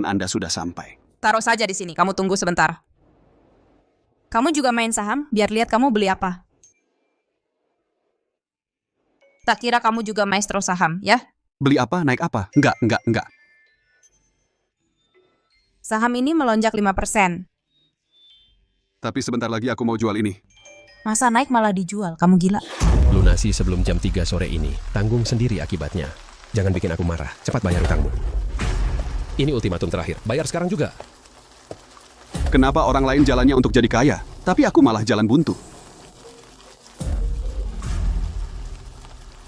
Anda sudah sampai. Taruh saja di sini, kamu tunggu sebentar. Kamu juga main saham, biar lihat kamu beli apa. Tak kira kamu juga maestro saham, ya? Beli apa, naik apa? Enggak. Saham ini melonjak 5%. Tapi sebentar lagi aku mau jual ini. Masa naik malah dijual, kamu gila. Lunasi sebelum jam 3 sore ini. Tanggung sendiri akibatnya. Jangan bikin aku marah. Cepat bayar utangmu. Ini ultimatum terakhir. Bayar sekarang juga. Kenapa orang lain jalannya untuk jadi kaya, tapi aku malah jalan buntu?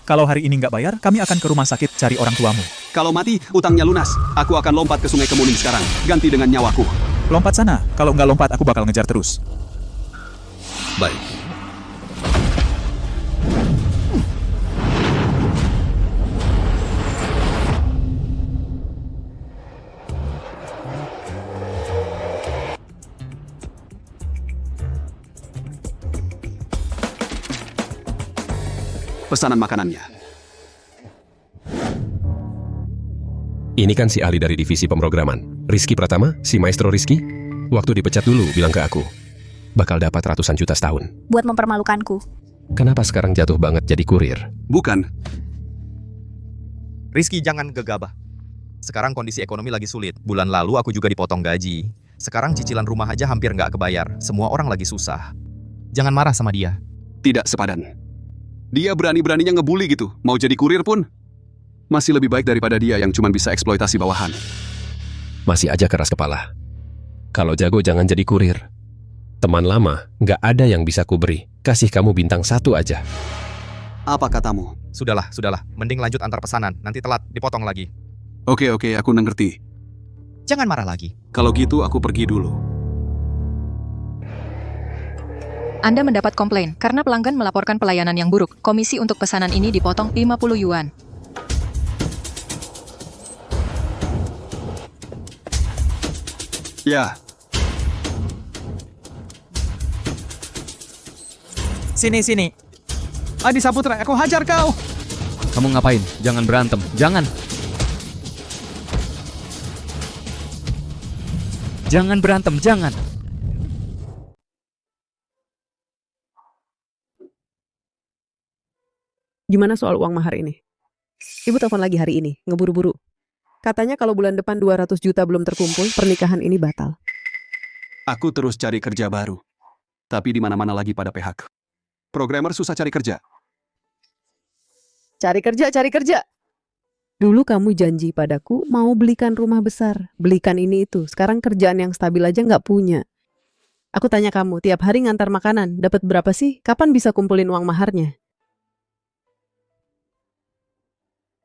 Kalau hari ini nggak bayar, kami akan ke rumah sakit cari orang tuamu. Kalau mati, utangnya lunas. Aku akan lompat ke Sungai Kemuning sekarang. Ganti dengan nyawaku. Lompat sana. Kalau nggak lompat, aku bakal ngejar terus. Baik. Pesanan makanannya. Ini kan si Ali dari divisi pemrograman. Rizky Pratama, si Maestro Rizky. Waktu dipecat dulu bilang ke aku. Bakal dapat ratusan juta setahun. Buat mempermalukanku. Kenapa sekarang jatuh banget jadi kurir? Bukan. Rizky, jangan gegabah. Sekarang kondisi ekonomi lagi sulit. Bulan lalu aku juga dipotong gaji. Sekarang cicilan rumah aja hampir nggak kebayar. Semua orang lagi susah. Jangan marah sama dia. Tidak sepadan. Dia berani-beraninya ngebully gitu. Mau jadi kurir pun. Masih lebih baik daripada dia yang cuma bisa eksploitasi bawahan. Masih aja keras kepala. Kalau jago jangan jadi kurir. Teman lama, nggak ada yang bisa kuberi. Kasih kamu bintang 1 aja. Apa katamu? Sudahlah. Mending lanjut antar pesanan. Nanti telat, dipotong lagi. Oke, aku ngerti. Jangan marah lagi. Kalau gitu aku pergi dulu. Anda mendapat komplain karena pelanggan melaporkan pelayanan yang buruk. Komisi untuk pesanan ini dipotong 50 yuan. Ya, Sini. Adi Saputra, aku hajar kau. Kamu ngapain? Jangan berantem. Jangan. Jangan berantem, jangan. Gimana soal uang mahar ini? Ibu telepon lagi hari ini, ngeburu-buru. Katanya kalau bulan depan 200 juta belum terkumpul, pernikahan ini batal. aku terus cari kerja baru. Tapi di mana-mana lagi pada PHK. Programmer susah cari kerja. Cari kerja. Dulu kamu janji padaku mau belikan rumah besar, belikan ini itu. Sekarang kerjaan yang stabil aja nggak punya. Aku tanya kamu, tiap hari ngantar makanan, dapat berapa sih? Kapan bisa kumpulin uang maharnya?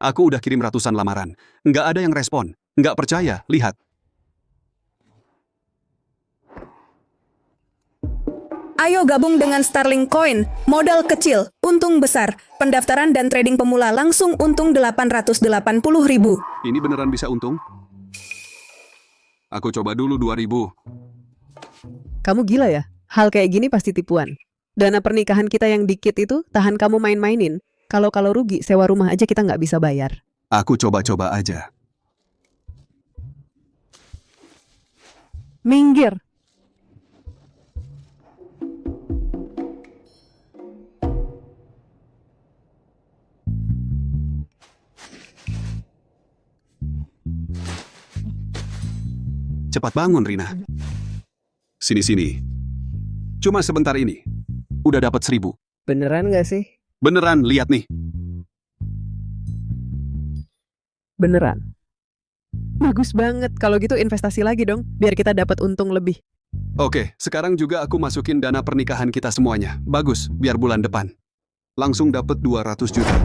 Aku udah kirim ratusan lamaran. Nggak ada yang respon. Nggak percaya, lihat. Ayo gabung dengan Starling Coin, modal kecil, untung besar. Pendaftaran dan trading pemula langsung untung 880.000. Ini beneran bisa untung? Aku coba dulu 2.000. Kamu gila ya? Hal kayak gini pasti tipuan. Dana pernikahan kita yang dikit itu tahan kamu main-mainin. Kalau rugi, sewa rumah aja kita nggak bisa bayar. Aku coba-coba aja. Minggir. Cepat bangun, Rina. Sini. Cuma sebentar ini. Udah dapat 1.000. Beneran nggak sih? Beneran, lihat nih. Beneran. Bagus banget. Kalau gitu investasi lagi dong, biar kita dapat untung lebih. Oke, sekarang juga aku masukin dana pernikahan kita semuanya. Bagus, biar bulan depan. Langsung dapat 200 juta.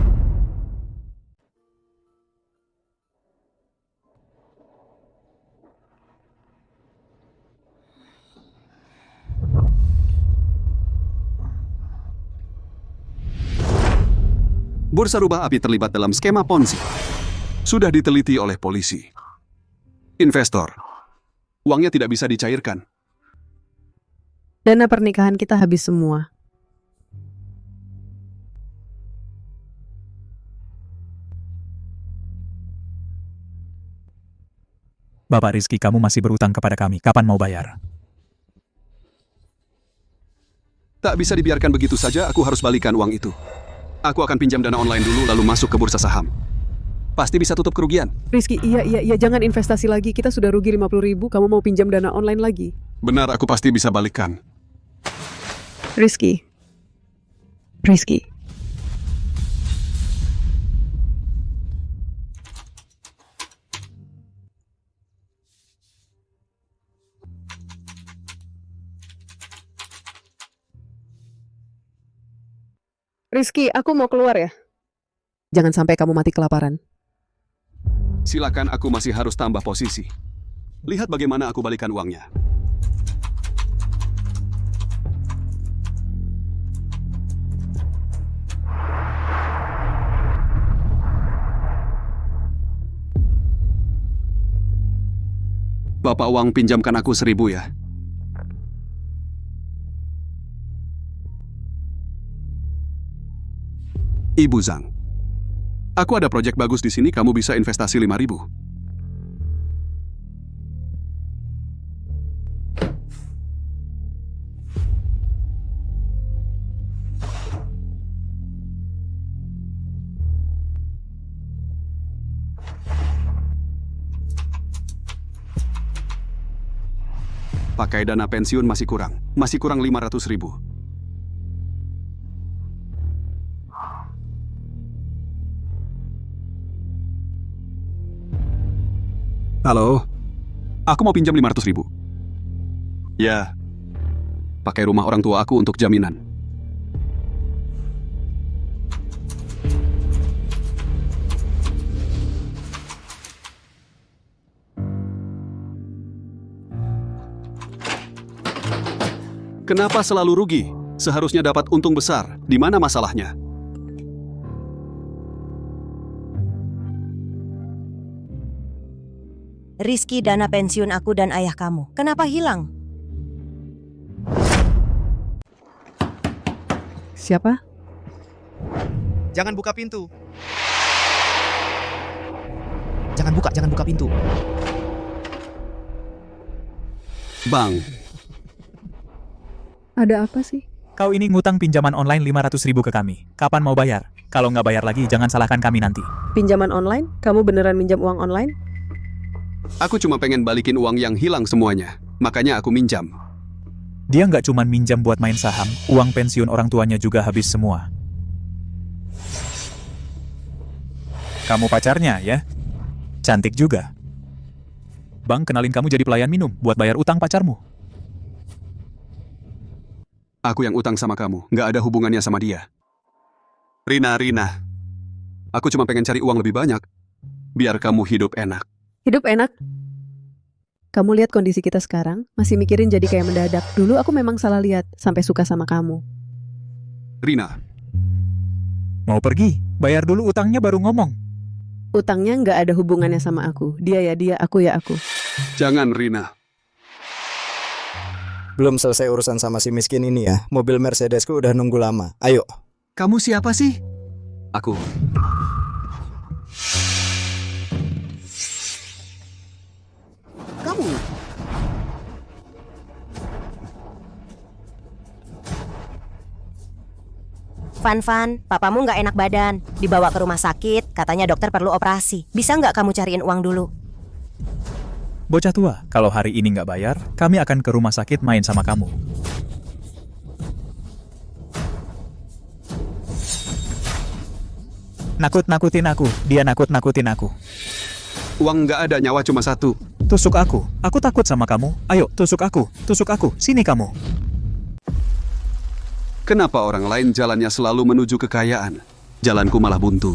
Bursa Rubah Api terlibat dalam skema Ponzi. Sudah diteliti oleh polisi. Investor. Uangnya tidak bisa dicairkan. Dana pernikahan kita habis semua. Bapak Rizky, kamu masih berutang kepada kami. Kapan mau bayar? Tak bisa dibiarkan begitu saja, aku harus balikan uang itu. Aku akan pinjam dana online dulu lalu masuk ke bursa saham. Pasti bisa tutup kerugian. Rizky, iya, jangan investasi lagi. Kita sudah rugi 50.000, kamu mau pinjam dana online lagi. Benar, aku pasti bisa balikan. Rizky. Rizky, aku mau keluar ya. Jangan sampai kamu mati kelaparan. Silakan, aku masih harus tambah posisi. Lihat bagaimana aku balikan uangnya. Bapak uang pinjamkan aku 1.000 ya. Ibu Zhang. Aku ada proyek bagus di sini, kamu bisa investasi 5.000. Pakai dana pensiun masih kurang 500.000. Halo, aku mau pinjam 500.000. Ya, pakai rumah orang tua aku untuk jaminan. Kenapa selalu rugi? Seharusnya dapat untung besar. Di mana masalahnya? Rizky, dana pensiun aku dan ayah kamu. Kenapa hilang? Siapa? Jangan buka pintu. Jangan buka pintu. Bang, Ada apa sih? Kau ini ngutang pinjaman online 500.000 ke kami. Kapan mau bayar? Kalau nggak bayar lagi, jangan salahkan kami nanti. Pinjaman online? Kamu beneran minjam uang online? aku cuma pengen balikin uang yang hilang semuanya. Makanya aku minjam. Dia nggak cuma minjam buat main saham, uang pensiun orang tuanya juga habis semua. Kamu pacarnya, ya? Cantik juga. Bang, kenalin kamu jadi pelayan minum buat bayar utang pacarmu. Aku yang utang sama kamu, nggak ada hubungannya sama dia. Rina. Aku cuma pengen cari uang lebih banyak. Biar kamu hidup enak. Hidup enak. Kamu lihat kondisi kita sekarang, masih mikirin jadi kayak mendadak. Dulu aku memang salah lihat, sampai suka sama kamu. Rina, Mau pergi? Bayar dulu utangnya baru ngomong. Utangnya nggak ada hubungannya sama aku. Dia ya dia, aku ya aku. jangan Rina. Belum selesai urusan sama si miskin ini ya. Mobil Mercedesku udah nunggu lama. Ayo. Kamu siapa sih? Aku. Kamu. Van, papamu nggak enak badan. Dibawa ke rumah sakit, katanya dokter perlu operasi. Bisa nggak kamu cariin uang dulu? Bocah tua, kalau hari ini nggak bayar, kami akan ke rumah sakit main sama kamu. Nakut-nakutin aku, dia nakut-nakutin aku. Uang nggak ada, nyawa cuma satu. Tusuk aku takut sama kamu. Ayo, tusuk aku, sini kamu. Kenapa orang lain jalannya selalu menuju kekayaan? Jalanku malah buntu.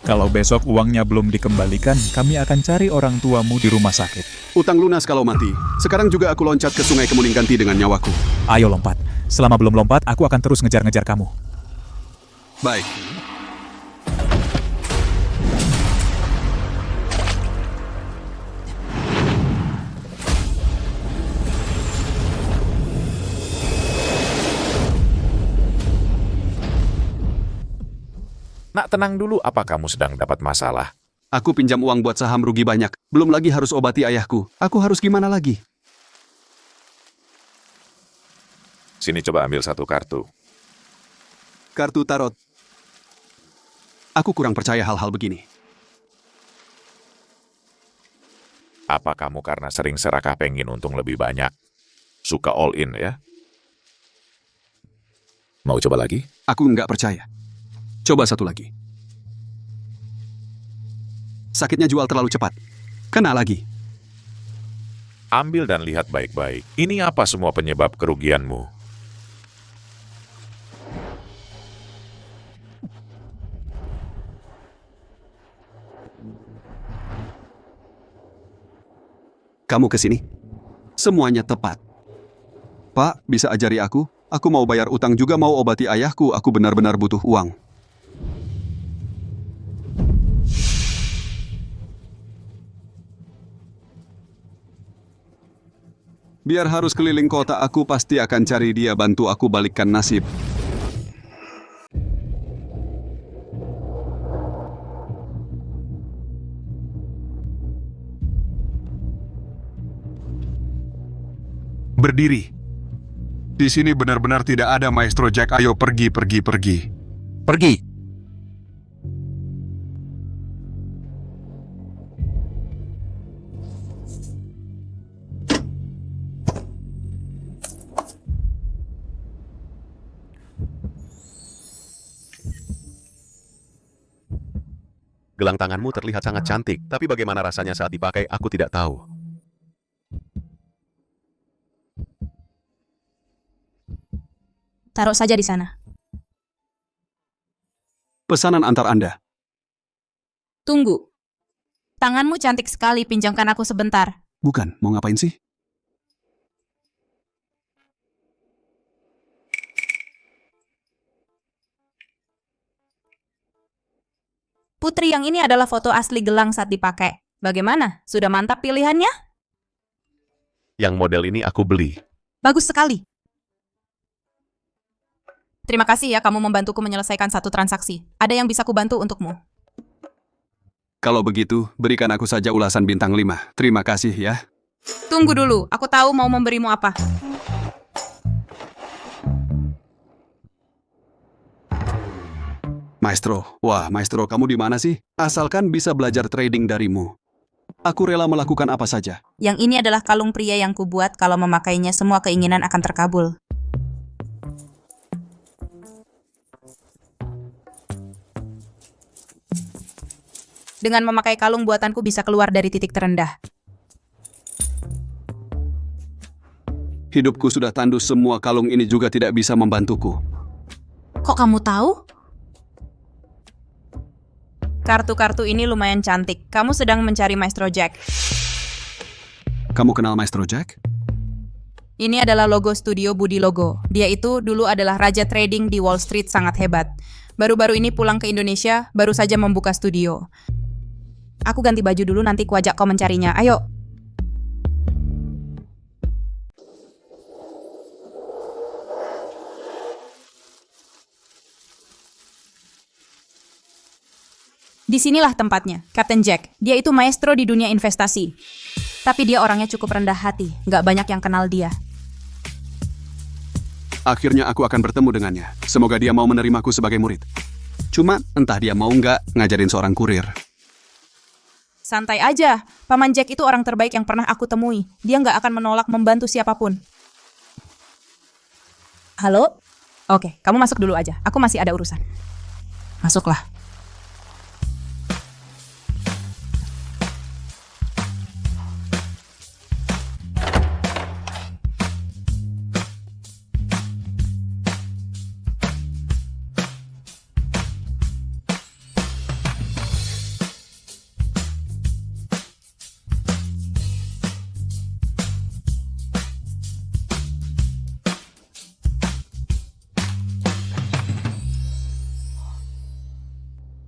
Kalau besok uangnya belum dikembalikan, kami akan cari orang tuamu di rumah sakit. Utang lunas kalau mati. Sekarang juga aku loncat ke sungai kemuning ganti dengan nyawaku. Ayo lompat. Selama belum lompat, aku akan terus ngejar-ngejar kamu. Baik. Nak, tenang dulu, apa kamu sedang dapat masalah? Aku pinjam uang buat saham rugi banyak. Belum lagi harus obati ayahku. Aku harus gimana lagi? Sini coba ambil satu kartu. Kartu tarot. Aku kurang percaya hal-hal begini. Apa kamu karena sering serakah pengen untung lebih banyak? Suka all in ya? Mau coba lagi? Aku nggak percaya. Coba satu lagi. Sakitnya jual terlalu cepat. Kena lagi. Ambil dan lihat baik-baik. Ini apa semua penyebab kerugianmu? Kamu kesini? Semuanya tepat. Pak, bisa ajari aku? Aku mau bayar utang juga mau obati ayahku. Aku benar-benar butuh uang. Biar harus keliling kota, aku pasti akan cari dia bantu aku balikkan nasib. Berdiri. Di sini benar-benar tidak ada Maestro Jack. Ayo pergi. Pergi. Gelang tanganmu terlihat sangat cantik, tapi bagaimana rasanya saat dipakai, aku tidak tahu. Taruh saja di sana. Pesanan antar Anda. Tunggu. Tanganmu cantik sekali, pinjamkan aku sebentar. Bukan, mau ngapain sih? Putri, yang ini adalah foto asli gelang saat dipakai. Bagaimana? Sudah mantap pilihannya? Yang model ini aku beli. Bagus sekali. Terima kasih ya kamu membantuku menyelesaikan satu transaksi. Ada yang bisa kubantu untukmu? Kalau begitu, berikan aku saja ulasan bintang 5. Terima kasih ya. Tunggu dulu, aku tahu mau memberimu apa. Maestro, wah Maestro, kamu di mana sih? Asalkan bisa belajar trading darimu. Aku rela melakukan apa saja. Yang ini adalah kalung pria yang kubuat, kalau memakainya semua keinginan akan terkabul. Dengan memakai kalung buatanku bisa keluar dari titik terendah. Hidupku sudah tandus, semua kalung ini juga tidak bisa membantuku. Kok kamu tahu? Kartu-kartu ini lumayan cantik. Kamu sedang mencari Maestro Jack. Kamu kenal Maestro Jack? Ini adalah logo studio Budi Logo. Dia itu dulu adalah raja trading di Wall Street, sangat hebat. Baru-baru ini pulang ke Indonesia, baru saja membuka studio. Aku ganti baju dulu, nanti kuajak kau mencarinya. Ayo. Disinilah tempatnya, Captain Jack. Dia itu maestro di dunia investasi. Tapi dia orangnya cukup rendah hati, nggak banyak yang kenal dia. Akhirnya aku akan bertemu dengannya. Semoga dia mau menerimaku sebagai murid. Cuma entah dia mau nggak ngajarin seorang kurir. Santai aja, Paman Jack itu orang terbaik yang pernah aku temui. Dia nggak akan menolak membantu siapapun. Halo? Oke, kamu masuk dulu aja. Aku masih ada urusan. Masuklah.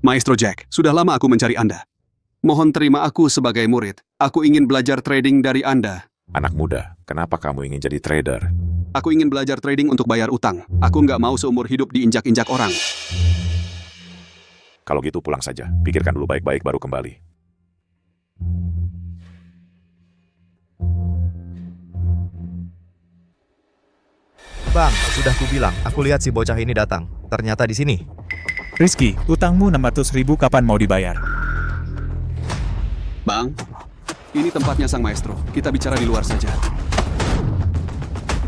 Maestro Jack, sudah lama aku mencari Anda. Mohon terima aku sebagai murid. Aku ingin belajar trading dari Anda. Anak muda, kenapa kamu ingin jadi trader? Aku ingin belajar trading untuk bayar utang. Aku nggak mau seumur hidup diinjak-injak orang. Kalau gitu pulang saja. Pikirkan dulu baik-baik baru kembali. Bang, sudah kubilang, aku lihat si bocah ini datang. Ternyata di sini. Rizky, utangmu 600.000 kapan mau dibayar? Bang, ini tempatnya sang maestro. Kita bicara di luar saja.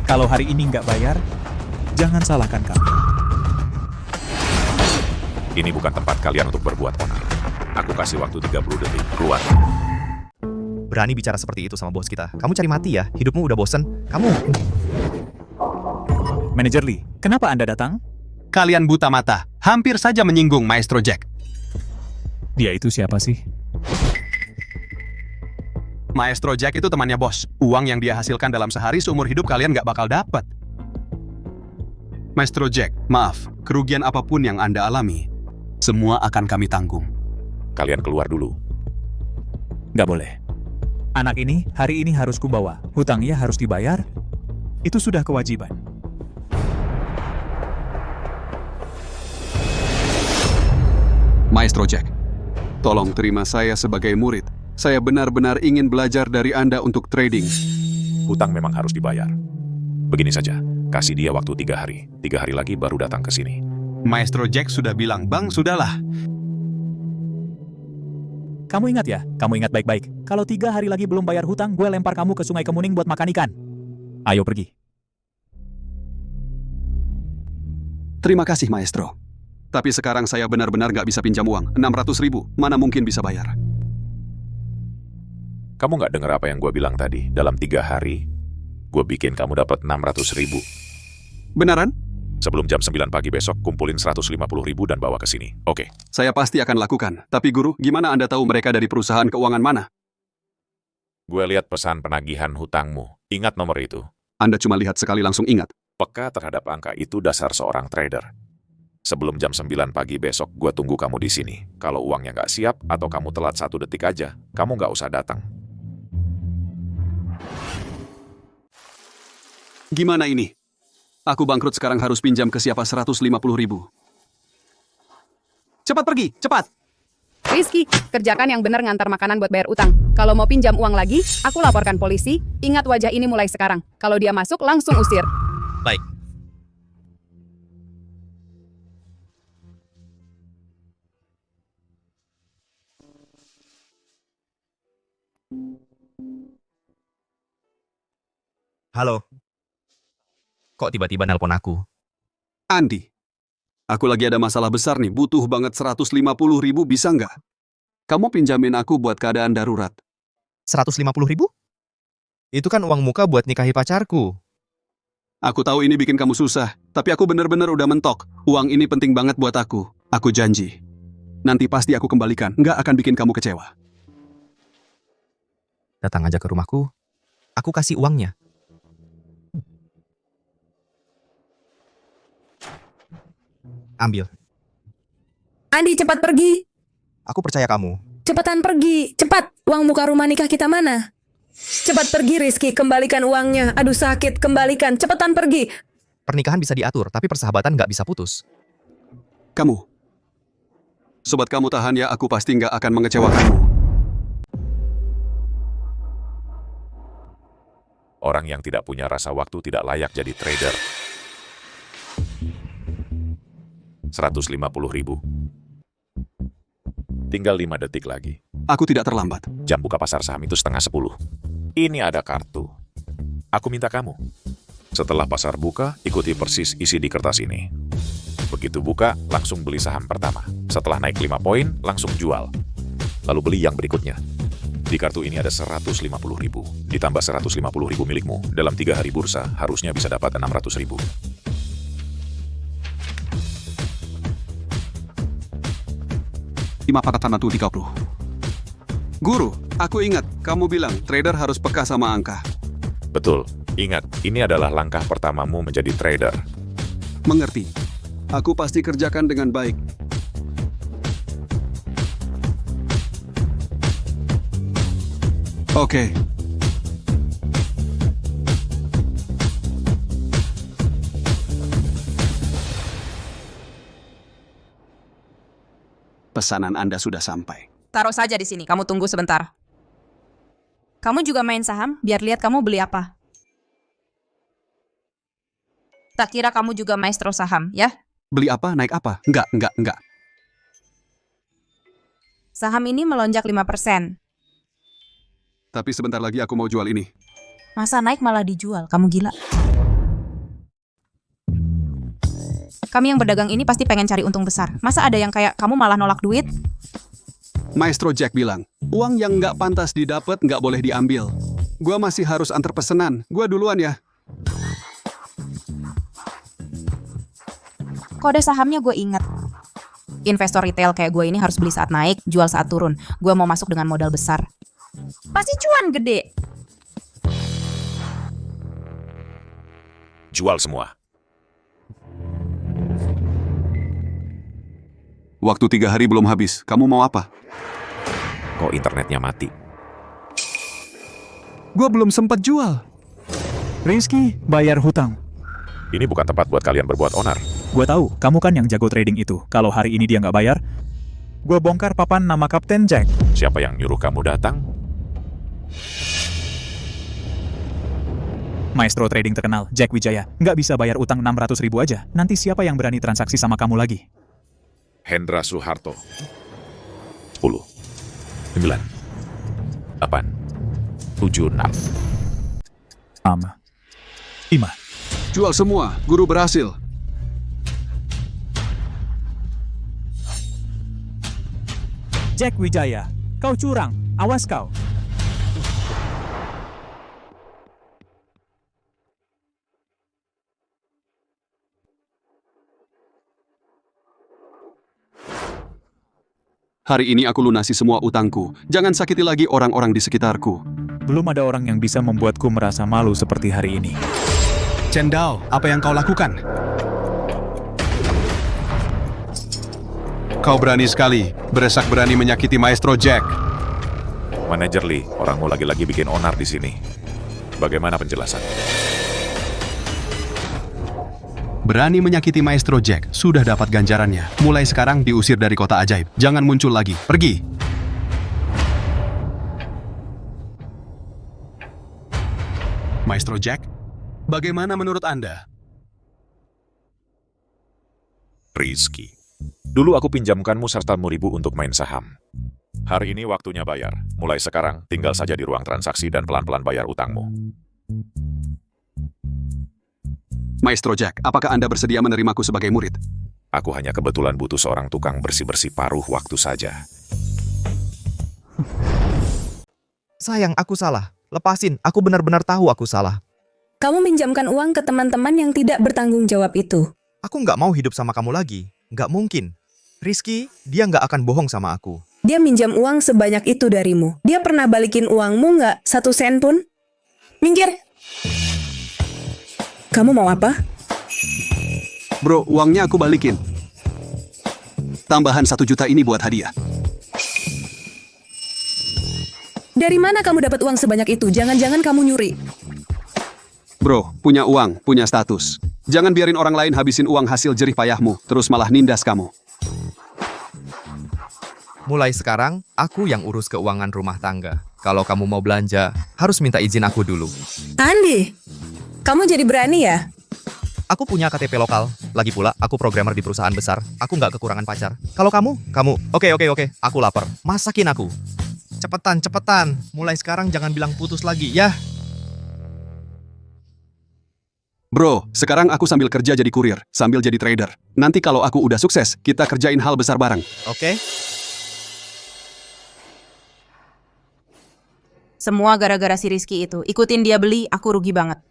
Kalau hari ini nggak bayar, jangan salahkan kami. Ini bukan tempat kalian untuk berbuat onar. Aku kasih waktu 30 detik, keluar. Berani bicara seperti itu sama bos kita. Kamu cari mati ya? Hidupmu udah bosen? Kamu... Manajer Lee, kenapa Anda datang? Kalian buta mata. Hampir saja menyinggung Maestro Jack. Dia itu siapa sih? Maestro Jack itu temannya bos. Uang yang dia hasilkan dalam sehari seumur hidup kalian nggak bakal dapat. Maestro Jack, maaf. Kerugian apapun yang Anda alami, semua akan kami tanggung. Kalian keluar dulu. Nggak boleh. Anak ini hari ini harus kubawa. Hutangnya harus dibayar. Itu sudah kewajiban. Maestro Jack, tolong terima saya sebagai murid. Saya benar-benar ingin belajar dari Anda untuk trading. Hutang memang harus dibayar. Begini saja, kasih dia waktu 3 hari. 3 hari lagi baru datang ke sini. Maestro Jack sudah bilang, Bang, sudahlah. Kamu ingat ya? Kamu ingat baik-baik. Kalau 3 hari lagi belum bayar hutang, gue lempar kamu ke Sungai Kemuning buat makan ikan. Ayo pergi. Terima kasih, Maestro. Tapi sekarang saya benar-benar nggak bisa pinjam uang. 600.000, mana mungkin bisa bayar. Kamu nggak dengar apa yang gue bilang tadi? Dalam 3 hari, gue bikin kamu dapat 600.000. Beneran? Sebelum jam 9 pagi besok, kumpulin 150.000 dan bawa ke sini. Oke. Saya pasti akan lakukan. Tapi guru, gimana Anda tahu mereka dari perusahaan keuangan mana? Gue lihat pesan penagihan hutangmu. Ingat nomor itu. Anda cuma lihat sekali langsung ingat. Peka terhadap angka itu dasar seorang trader. Sebelum jam 9 pagi besok, gue tunggu kamu di sini. Kalau uangnya nggak siap atau kamu telat 1 detik aja, kamu nggak usah datang. Gimana ini? Aku bangkrut sekarang harus pinjam ke siapa 150.000. Cepat pergi, cepat! Rizky, kerjakan yang benar ngantar makanan buat bayar utang. Kalau mau pinjam uang lagi, aku laporkan polisi. Ingat wajah ini mulai sekarang. Kalau dia masuk, langsung usir. Baik. Halo. Kok tiba-tiba nelpon aku? Andi, aku lagi ada masalah besar nih, butuh banget 150.000, bisa nggak? Kamu pinjamin aku buat keadaan darurat. 150.000? Itu kan uang muka buat nikahi pacarku. Aku tahu ini bikin kamu susah, tapi aku bener-bener udah mentok. Uang ini penting banget buat aku. Aku janji. Nanti pasti aku kembalikan, nggak akan bikin kamu kecewa. Datang aja ke rumahku. Aku kasih uangnya. Ambil. Andi, cepat pergi. Aku percaya kamu. Cepetan pergi. Cepat. Uang muka rumah nikah kita mana? Cepat pergi, Rizky. Kembalikan uangnya. Aduh, sakit. Kembalikan. Cepetan pergi. Pernikahan bisa diatur, tapi persahabatan nggak bisa putus. Kamu. Sobat kamu tahan ya, aku pasti nggak akan mengecewakanmu. Orang yang tidak punya rasa waktu tidak layak jadi trader. 150.000. Tinggal 5 detik lagi. Aku tidak terlambat. Jam buka pasar saham itu 9:30. Ini ada kartu. Aku minta kamu. Setelah pasar buka, ikuti persis isi di kertas ini. Begitu buka, langsung beli saham pertama. Setelah naik 5 poin, langsung jual. Lalu beli yang berikutnya. Di kartu ini ada 150.000. Ditambah 150.000 milikmu. Dalam 3 hari bursa, harusnya bisa dapat 600.000. Guru, aku ingat, kamu bilang trader harus peka sama angka. Betul. Ingat, ini adalah langkah pertamamu menjadi trader. Mengerti. Aku pasti kerjakan dengan baik. Oke. Pesanan Anda sudah sampai. Taruh saja di sini, kamu tunggu sebentar. Kamu juga main saham, biar lihat kamu beli apa. Tak kira kamu juga maestro saham, ya? Beli apa, naik apa? Enggak. Saham ini melonjak 5%. Tapi sebentar lagi aku mau jual ini. Masa naik malah dijual? Kamu gila. Kami yang berdagang ini pasti pengen cari untung besar. Masa ada yang kayak kamu malah nolak duit? Maestro Jack bilang, uang yang nggak pantas didapat nggak boleh diambil. Gua masih harus antar pesanan. Gua duluan ya. Kode sahamnya gue inget. Investor retail kayak gue ini harus beli saat naik, jual saat turun. Gue mau masuk dengan modal besar. Pasti cuan gede. Jual semua. Waktu 3 hari belum habis. Kamu mau apa? Kok internetnya mati? Gua belum sempat jual. Rizky, bayar hutang. Ini bukan tempat buat kalian berbuat onar. Gue tahu, kamu kan yang jago trading itu. Kalau hari ini dia nggak bayar, gue bongkar papan nama Kapten Jack. Siapa yang nyuruh kamu datang? Maestro trading terkenal, Jack Wijaya. Nggak bisa bayar utang 600.000 aja. Nanti siapa yang berani transaksi sama kamu lagi? Hendra Suharto. 10, 9, 8, 7, 6. 5. Jual semua. Guru berhasil. Jack Wijaya, kau curang. Awas kau. Hari ini aku lunasi semua utangku. Jangan sakiti lagi orang-orang di sekitarku. Belum ada orang yang bisa membuatku merasa malu seperti hari ini. Chen Dao, apa yang kau lakukan? Kau berani sekali, beresak berani menyakiti Maestro Jack. Manajer Lee, orangmu lagi-lagi bikin onar di sini. Bagaimana penjelasan? Berani menyakiti Maestro Jack, sudah dapat ganjarannya. Mulai sekarang diusir dari kota ajaib. Jangan muncul lagi. Pergi. Maestro Jack, bagaimana menurut Anda? Rizky. Dulu aku pinjamkanmu serta ribu untuk main saham. Hari ini waktunya bayar. Mulai sekarang, tinggal saja di ruang transaksi dan pelan-pelan bayar utangmu. Maestro Jack, apakah Anda bersedia menerimaku sebagai murid? Aku hanya kebetulan butuh seorang tukang bersih-bersih paruh waktu saja. Sayang, aku salah. Lepasin, aku benar-benar tahu aku salah. Kamu minjamkan uang ke teman-teman yang tidak bertanggung jawab itu. Aku nggak mau hidup sama kamu lagi. Nggak mungkin. Rizky, dia nggak akan bohong sama aku. Dia minjam uang sebanyak itu darimu. Dia pernah balikin uangmu nggak 1 sen pun? Minggir! Kamu mau apa? Bro, uangnya aku balikin. Tambahan 1 juta ini buat hadiah. Dari mana kamu dapat uang sebanyak itu? Jangan-jangan kamu nyuri. Bro, punya uang, punya status. Jangan biarin orang lain habisin uang hasil jerih payahmu, terus malah nindas kamu. Mulai sekarang, aku yang urus keuangan rumah tangga. Kalau kamu mau belanja, harus minta izin aku dulu. Andi, kamu jadi berani ya? Aku punya KTP lokal. Lagi pula, aku programmer di perusahaan besar. Aku nggak kekurangan pacar. Kalau kamu. Oke. Aku lapar. Masakin aku. Cepetan. Mulai sekarang jangan bilang putus lagi, ya. Bro, sekarang aku sambil kerja jadi kurir, sambil jadi trader. Nanti kalau aku udah sukses, kita kerjain hal besar bareng. Oke? Semua gara-gara si Rizky itu. Ikutin dia beli, aku rugi banget.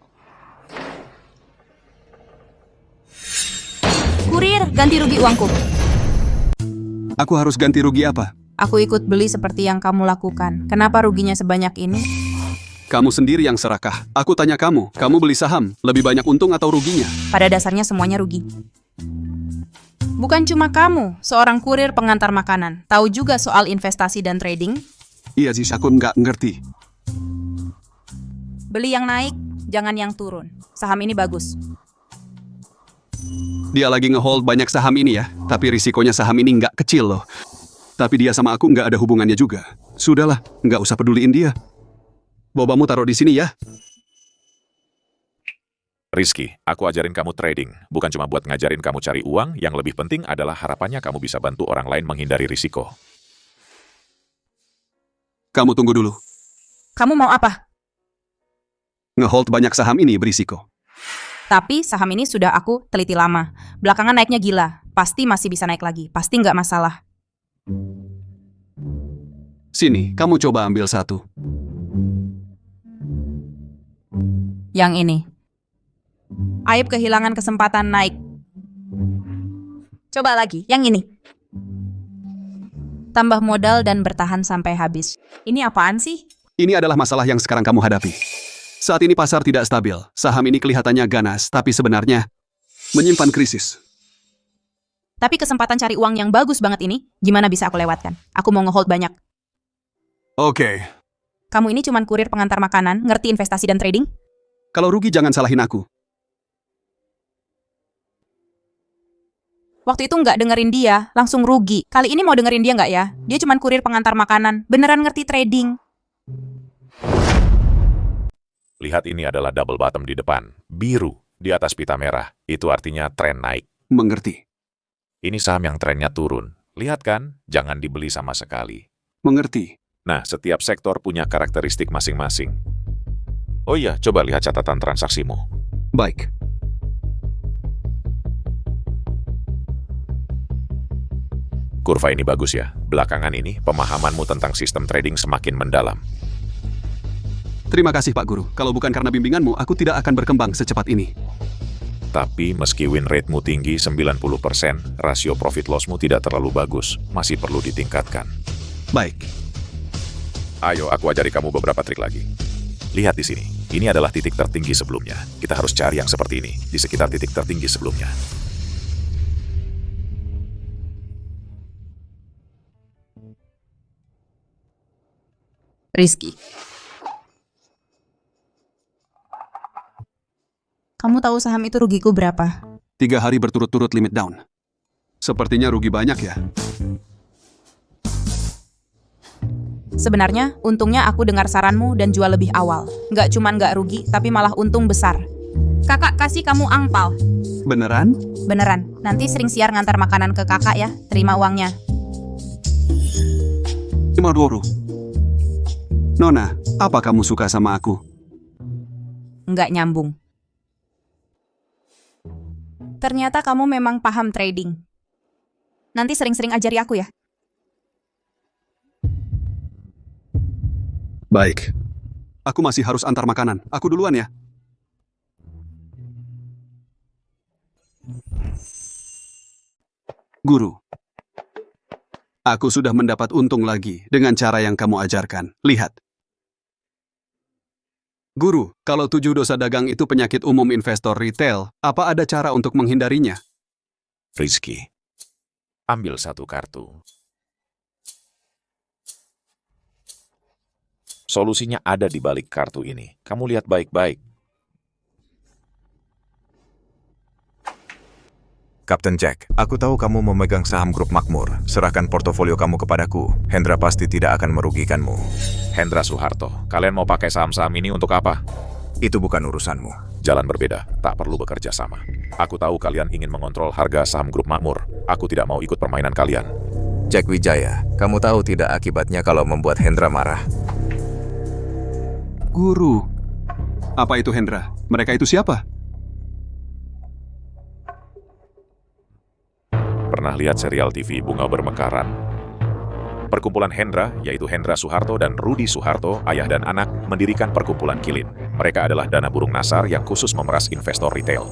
Kurir, ganti rugi uangku. Aku harus ganti rugi apa? Aku ikut beli seperti yang kamu lakukan. Kenapa ruginya sebanyak ini? Kamu sendiri yang serakah. Aku tanya kamu beli saham, lebih banyak untung atau ruginya? Pada dasarnya semuanya rugi. Bukan cuma kamu, seorang kurir pengantar makanan. Tahu juga soal investasi dan trading? Iya sih, aku nggak ngerti. Beli yang naik, jangan yang turun. Saham ini bagus. Dia lagi ngehold banyak saham ini ya, tapi risikonya saham ini nggak kecil loh. Tapi dia sama aku nggak ada hubungannya juga. Sudahlah, nggak usah peduliin dia. Bobamu taruh di sini ya. Rizky, aku ajarin kamu trading, bukan cuma buat ngajarin kamu cari uang, yang lebih penting adalah harapannya kamu bisa bantu orang lain menghindari risiko. Kamu tunggu dulu. Kamu mau apa? Ngehold banyak saham ini berisiko. Tapi saham ini sudah aku teliti lama. Belakangan naiknya gila. Pasti masih bisa naik lagi. Pasti nggak masalah. Sini, kamu coba ambil satu. Yang ini. Aib kehilangan kesempatan naik. Coba lagi, yang ini. Tambah modal dan bertahan sampai habis. Ini apaan sih? Ini adalah masalah yang sekarang kamu hadapi. Saat ini pasar tidak stabil. Saham ini kelihatannya ganas, tapi sebenarnya menyimpan krisis. Tapi kesempatan cari uang yang bagus banget ini, gimana bisa aku lewatkan? Aku mau ngehold banyak. Oke. Kamu ini cuman kurir pengantar makanan, ngerti investasi dan trading? Kalau rugi jangan salahin aku. Waktu itu nggak dengerin dia, langsung rugi. Kali ini mau dengerin dia nggak ya? Dia cuman kurir pengantar makanan, beneran ngerti trading. Lihat, ini adalah double bottom di depan. Biru, di atas pita merah. Itu artinya tren naik. Mengerti. Ini saham yang trennya turun. Lihat kan? Jangan dibeli sama sekali. Mengerti. Nah, setiap sektor punya karakteristik masing-masing. Oh iya, coba lihat catatan transaksimu. Baik. Kurva ini bagus ya. Belakangan ini, pemahamanmu tentang sistem trading semakin mendalam. Terima kasih Pak Guru. Kalau bukan karena bimbinganmu, aku tidak akan berkembang secepat ini. Tapi meski win rate-mu tinggi 90%, rasio profit loss-mu tidak terlalu bagus. Masih perlu ditingkatkan. Baik. Ayo, aku ajari kamu beberapa trik lagi. Lihat di sini. Ini adalah titik tertinggi sebelumnya. Kita harus cari yang seperti ini, di sekitar titik tertinggi sebelumnya. Rizky. Kamu tahu saham itu rugiku berapa? 3 hari berturut-turut limit down. Sepertinya rugi banyak ya. Sebenarnya, untungnya aku dengar saranmu dan jual lebih awal. Nggak cuman nggak rugi, tapi malah untung besar. Kakak kasih kamu angpal. Beneran? Beneran. Nanti sering siar ngantar makanan ke kakak ya. Terima uangnya. Imadoro. Nona, apa kamu suka sama aku? Nggak nyambung. Ternyata kamu memang paham trading. Nanti sering-sering ajari aku ya. Baik. Aku masih harus antar makanan. Aku duluan ya. Guru. Aku sudah mendapat untung lagi dengan cara yang kamu ajarkan. Lihat. Guru, kalau 7 dosa dagang itu penyakit umum investor retail, apa ada cara untuk menghindarinya? Rizky, ambil satu kartu. Solusinya ada di balik kartu ini. Kamu lihat baik-baik. Kapten Jack, aku tahu kamu memegang saham grup Makmur. Serahkan portofolio kamu kepadaku. Hendra pasti tidak akan merugikanmu. Hendra Suharto, kalian mau pakai saham-saham ini untuk apa? Itu bukan urusanmu. Jalan berbeda, tak perlu bekerja sama. Aku tahu kalian ingin mengontrol harga saham grup Makmur. Aku tidak mau ikut permainan kalian. Jack Wijaya, kamu tahu tidak akibatnya kalau membuat Hendra marah? Guru. Apa itu Hendra? Mereka itu siapa? Pernah lihat serial TV Bunga Bermekaran? Perkumpulan Hendra, yaitu Hendra Suharto dan Rudi Suharto, ayah dan anak, mendirikan perkumpulan Kilin. Mereka adalah dana burung nasar yang khusus memeras investor retail.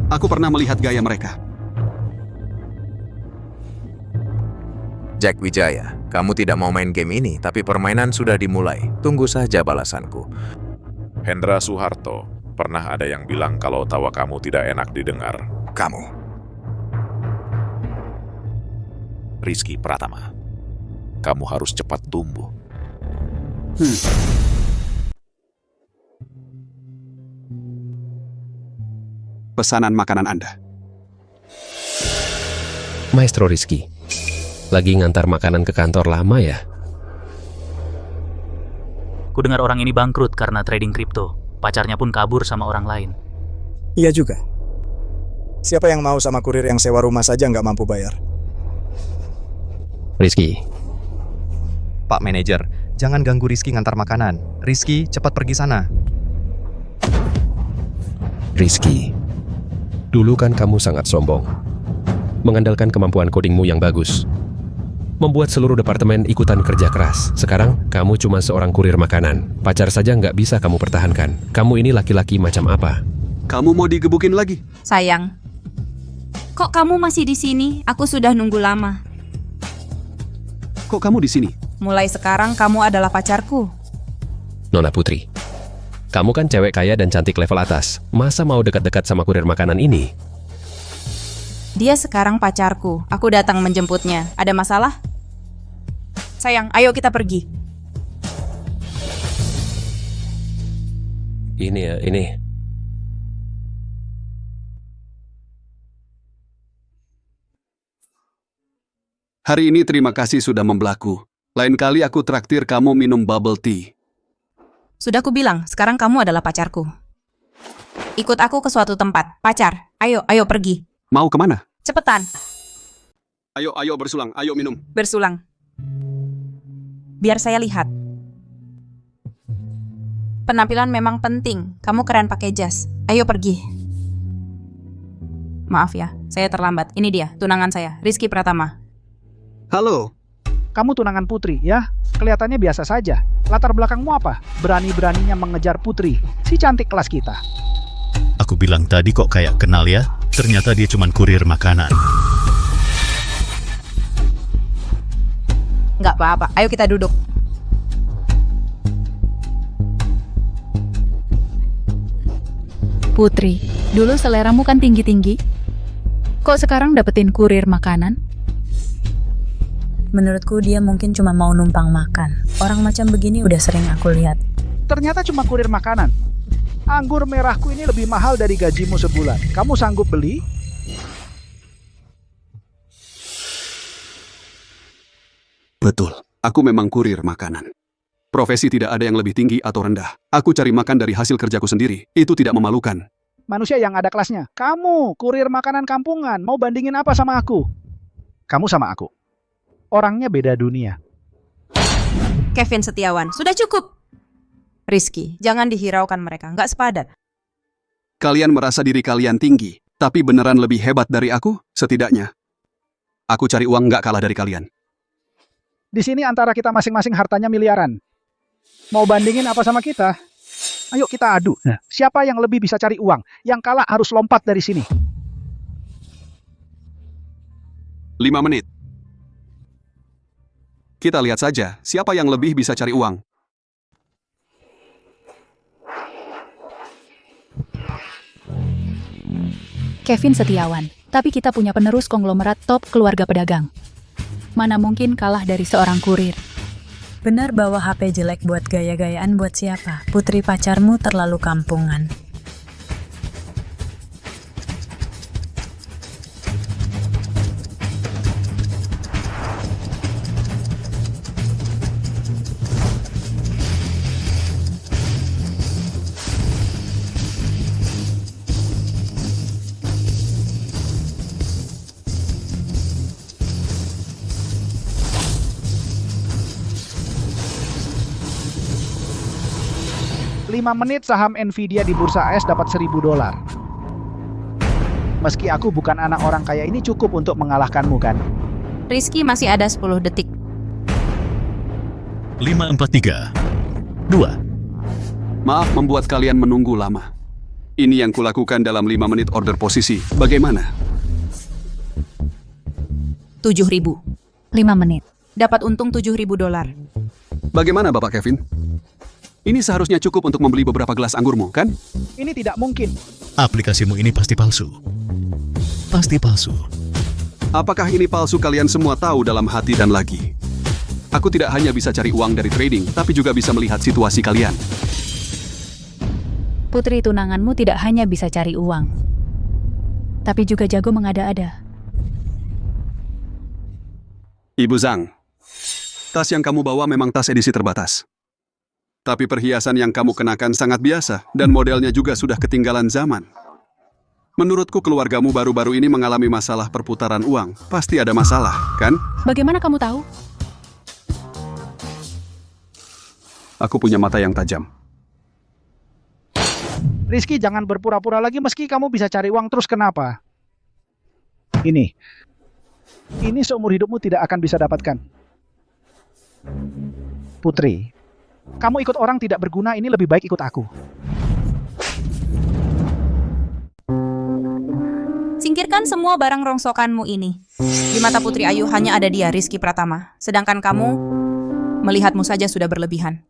Aku pernah melihat gaya mereka. Jack Wijaya, kamu tidak mau main game ini, tapi permainan sudah dimulai. Tunggu saja balasanku. Hendra Suharto, pernah ada yang bilang kalau tawa kamu tidak enak didengar. Kamu. Rizky Pratama, kamu harus cepat tumbuh. Pesanan makanan Anda. Maestro Rizky, Lagi ngantar makanan ke kantor lama ya? Ku dengar orang ini bangkrut karena trading kripto. Pacarnya pun kabur sama orang lain. Iya juga. Siapa yang mau sama kurir yang sewa rumah saja nggak mampu bayar? Rizky, Pak manajer, jangan ganggu Rizky ngantar makanan. Rizky, cepat pergi sana. Rizky, dulu kan kamu sangat sombong. Mengandalkan kemampuan codingmu yang bagus. Membuat seluruh departemen ikutan kerja keras. Sekarang, kamu cuma seorang kurir makanan. Pacar saja nggak bisa kamu pertahankan. Kamu ini laki-laki macam apa? Kamu mau digebukin lagi? Sayang, kok kamu masih di sini? Aku sudah nunggu lama. Kok kamu di sini? Mulai sekarang kamu adalah pacarku. Nona Putri, kamu kan cewek kaya dan cantik level atas. Masa mau dekat-dekat sama kurir makanan ini? Dia sekarang pacarku. Aku datang menjemputnya. Ada masalah? Sayang, ayo kita pergi. Ini. Hari ini terima kasih sudah membelaku. Lain kali aku traktir kamu minum bubble tea. Sudah aku bilang, sekarang kamu adalah pacarku. Ikut aku ke suatu tempat. Pacar, ayo pergi. Mau kemana? Cepetan, Ayo bersulang, ayo minum. bersulang. Biar saya lihat. Penampilan memang penting. Kamu keren pakai jas. Ayo pergi. Maaf ya, saya terlambat. Ini dia, tunangan saya, Rizky Pratama. Halo. Kamu tunangan Putri, ya? Kelihatannya biasa saja. Latar belakangmu apa? Berani-beraninya mengejar Putri, si cantik kelas kita. Aku bilang tadi kok kayak kenal ya? Ternyata dia cuma kurir makanan. Nggak apa-apa, ayo kita duduk. Putri, dulu seleramu kan tinggi-tinggi. Kok sekarang dapetin kurir makanan? Menurutku dia mungkin cuma mau numpang makan. Orang macam begini udah sering aku lihat. Ternyata cuma kurir makanan. Anggur merahku ini lebih mahal dari gajimu sebulan. Kamu sanggup beli? Betul, aku memang kurir makanan. Profesi tidak ada yang lebih tinggi atau rendah. Aku cari makan dari hasil kerjaku sendiri. Itu tidak memalukan. Manusia yang ada kelasnya. Kamu, kurir makanan kampungan. Mau bandingin apa sama aku? Kamu sama aku. Orangnya beda dunia. Kevin Setiawan, sudah cukup. Rizky, jangan dihiraukan mereka, nggak sepadan. Kalian merasa diri kalian tinggi, tapi beneran lebih hebat dari aku? Setidaknya, aku cari uang nggak kalah dari kalian. Di sini antara kita masing-masing hartanya miliaran. Mau bandingin apa sama kita? Ayo kita adu. Nah, siapa yang lebih bisa cari uang? Yang kalah harus lompat dari sini. 5 menit. Kita lihat saja, siapa yang lebih bisa cari uang. Kevin Setiawan, tapi kita punya penerus konglomerat top keluarga pedagang. Mana mungkin kalah dari seorang kurir. Benar bawa HP jelek buat gaya-gayaan buat siapa? Putri pacarmu terlalu kampungan. Lima menit saham Nvidia di bursa AS dapat $1.000. Meski aku bukan anak orang kaya ini cukup untuk mengalahkanmu kan? Rizky masih ada 10 detik. 5, 4, 3, 2. Maaf membuat kalian menunggu lama. Ini yang kulakukan dalam 5 menit order posisi. Bagaimana? 7.000. 5 menit. Dapat untung $7.000. Bagaimana Bapak Kevin? Ini seharusnya cukup untuk membeli beberapa gelas anggurmu, kan? Ini tidak mungkin. Aplikasimu ini pasti palsu. Pasti palsu. Apakah ini palsu kalian semua tahu dalam hati dan lagi? Aku tidak hanya bisa cari uang dari trading, tapi juga bisa melihat situasi kalian. Putri tunanganmu tidak hanya bisa cari uang, tapi juga jago mengada-ada. Ibu Zhang, tas yang kamu bawa memang tas edisi terbatas. Tapi perhiasan yang kamu kenakan sangat biasa, dan modelnya juga sudah ketinggalan zaman. Menurutku keluargamu baru-baru ini mengalami masalah perputaran uang. Pasti ada masalah, kan? Bagaimana kamu tahu? Aku punya mata yang tajam. Rizky, jangan berpura-pura lagi meski kamu bisa cari uang terus kenapa? Ini seumur hidupmu tidak akan bisa dapatkan. Putri, kamu ikut orang tidak berguna, ini lebih baik ikut aku. Singkirkan semua barang rongsokanmu ini. Di mata Putri Ayu hanya ada dia, Rizky Pratama. Sedangkan kamu, melihatmu saja sudah berlebihan.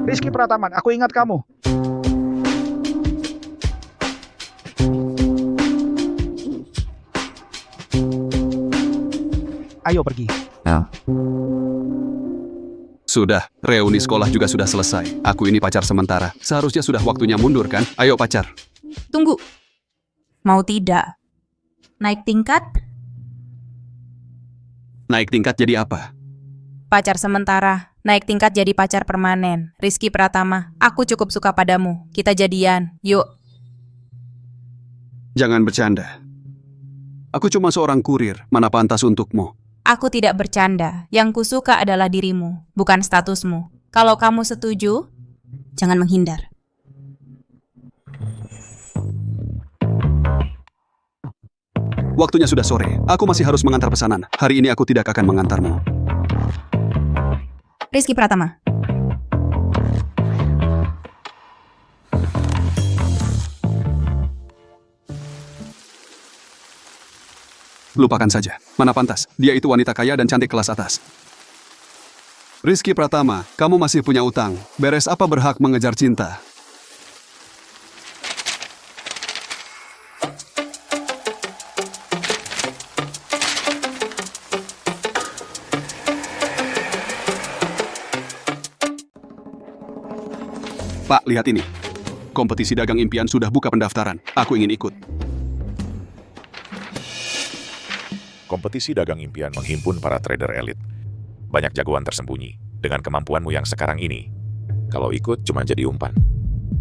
Rizky Pratama, aku ingat kamu. Ayo pergi. Sudah, reuni sekolah juga sudah selesai. Aku ini pacar sementara. Seharusnya sudah waktunya mundur, kan? Ayo pacar. Tunggu. Mau tidak? Naik tingkat? Naik tingkat jadi apa? Pacar sementara. Naik tingkat jadi pacar permanen. Rizky Pratama, aku cukup suka padamu. Kita jadian. Yuk. Jangan bercanda. Aku cuma seorang kurir, mana pantas untukmu. Aku tidak bercanda. Yang kusuka adalah dirimu, bukan statusmu. Kalau kamu setuju, jangan menghindar. Waktunya sudah sore. Aku masih harus mengantar pesanan. Hari ini aku tidak akan mengantarmu. Rizky Pratama. Lupakan saja. Mana pantas. Dia itu wanita kaya dan cantik kelas atas. Rizky Pratama, kamu masih punya utang. Beres apa berhak mengejar cinta? Pak, lihat ini. Kompetisi dagang impian sudah buka pendaftaran. Aku ingin ikut. Kompetisi dagang impian menghimpun para trader elit. Banyak jagoan tersembunyi. Dengan kemampuanmu yang sekarang ini, kalau ikut cuma jadi umpan.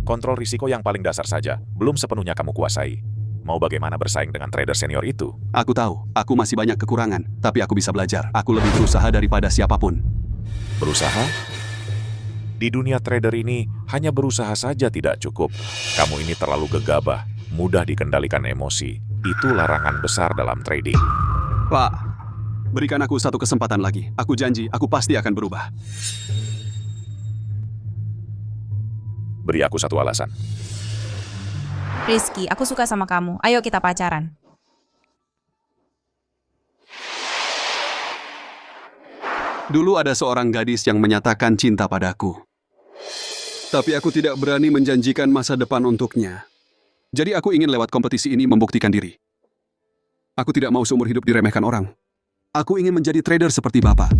Kontrol risiko yang paling dasar saja, belum sepenuhnya kamu kuasai. Mau bagaimana bersaing dengan trader senior itu? Aku tahu, aku masih banyak kekurangan, tapi aku bisa belajar. Aku lebih berusaha daripada siapapun. Berusaha? Di dunia trader ini, hanya berusaha saja tidak cukup. Kamu ini terlalu gegabah, mudah dikendalikan emosi. Itu larangan besar dalam trading. Pak, berikan aku satu kesempatan lagi. Aku janji, aku pasti akan berubah. Beri aku satu alasan. Rizky, aku suka sama kamu. Ayo kita pacaran. Dulu ada seorang gadis yang menyatakan cinta padaku. Tapi aku tidak berani menjanjikan masa depan untuknya. Jadi aku ingin lewat kompetisi ini membuktikan diri. Aku tidak mau seumur hidup diremehkan orang. Aku ingin menjadi trader seperti Bapak.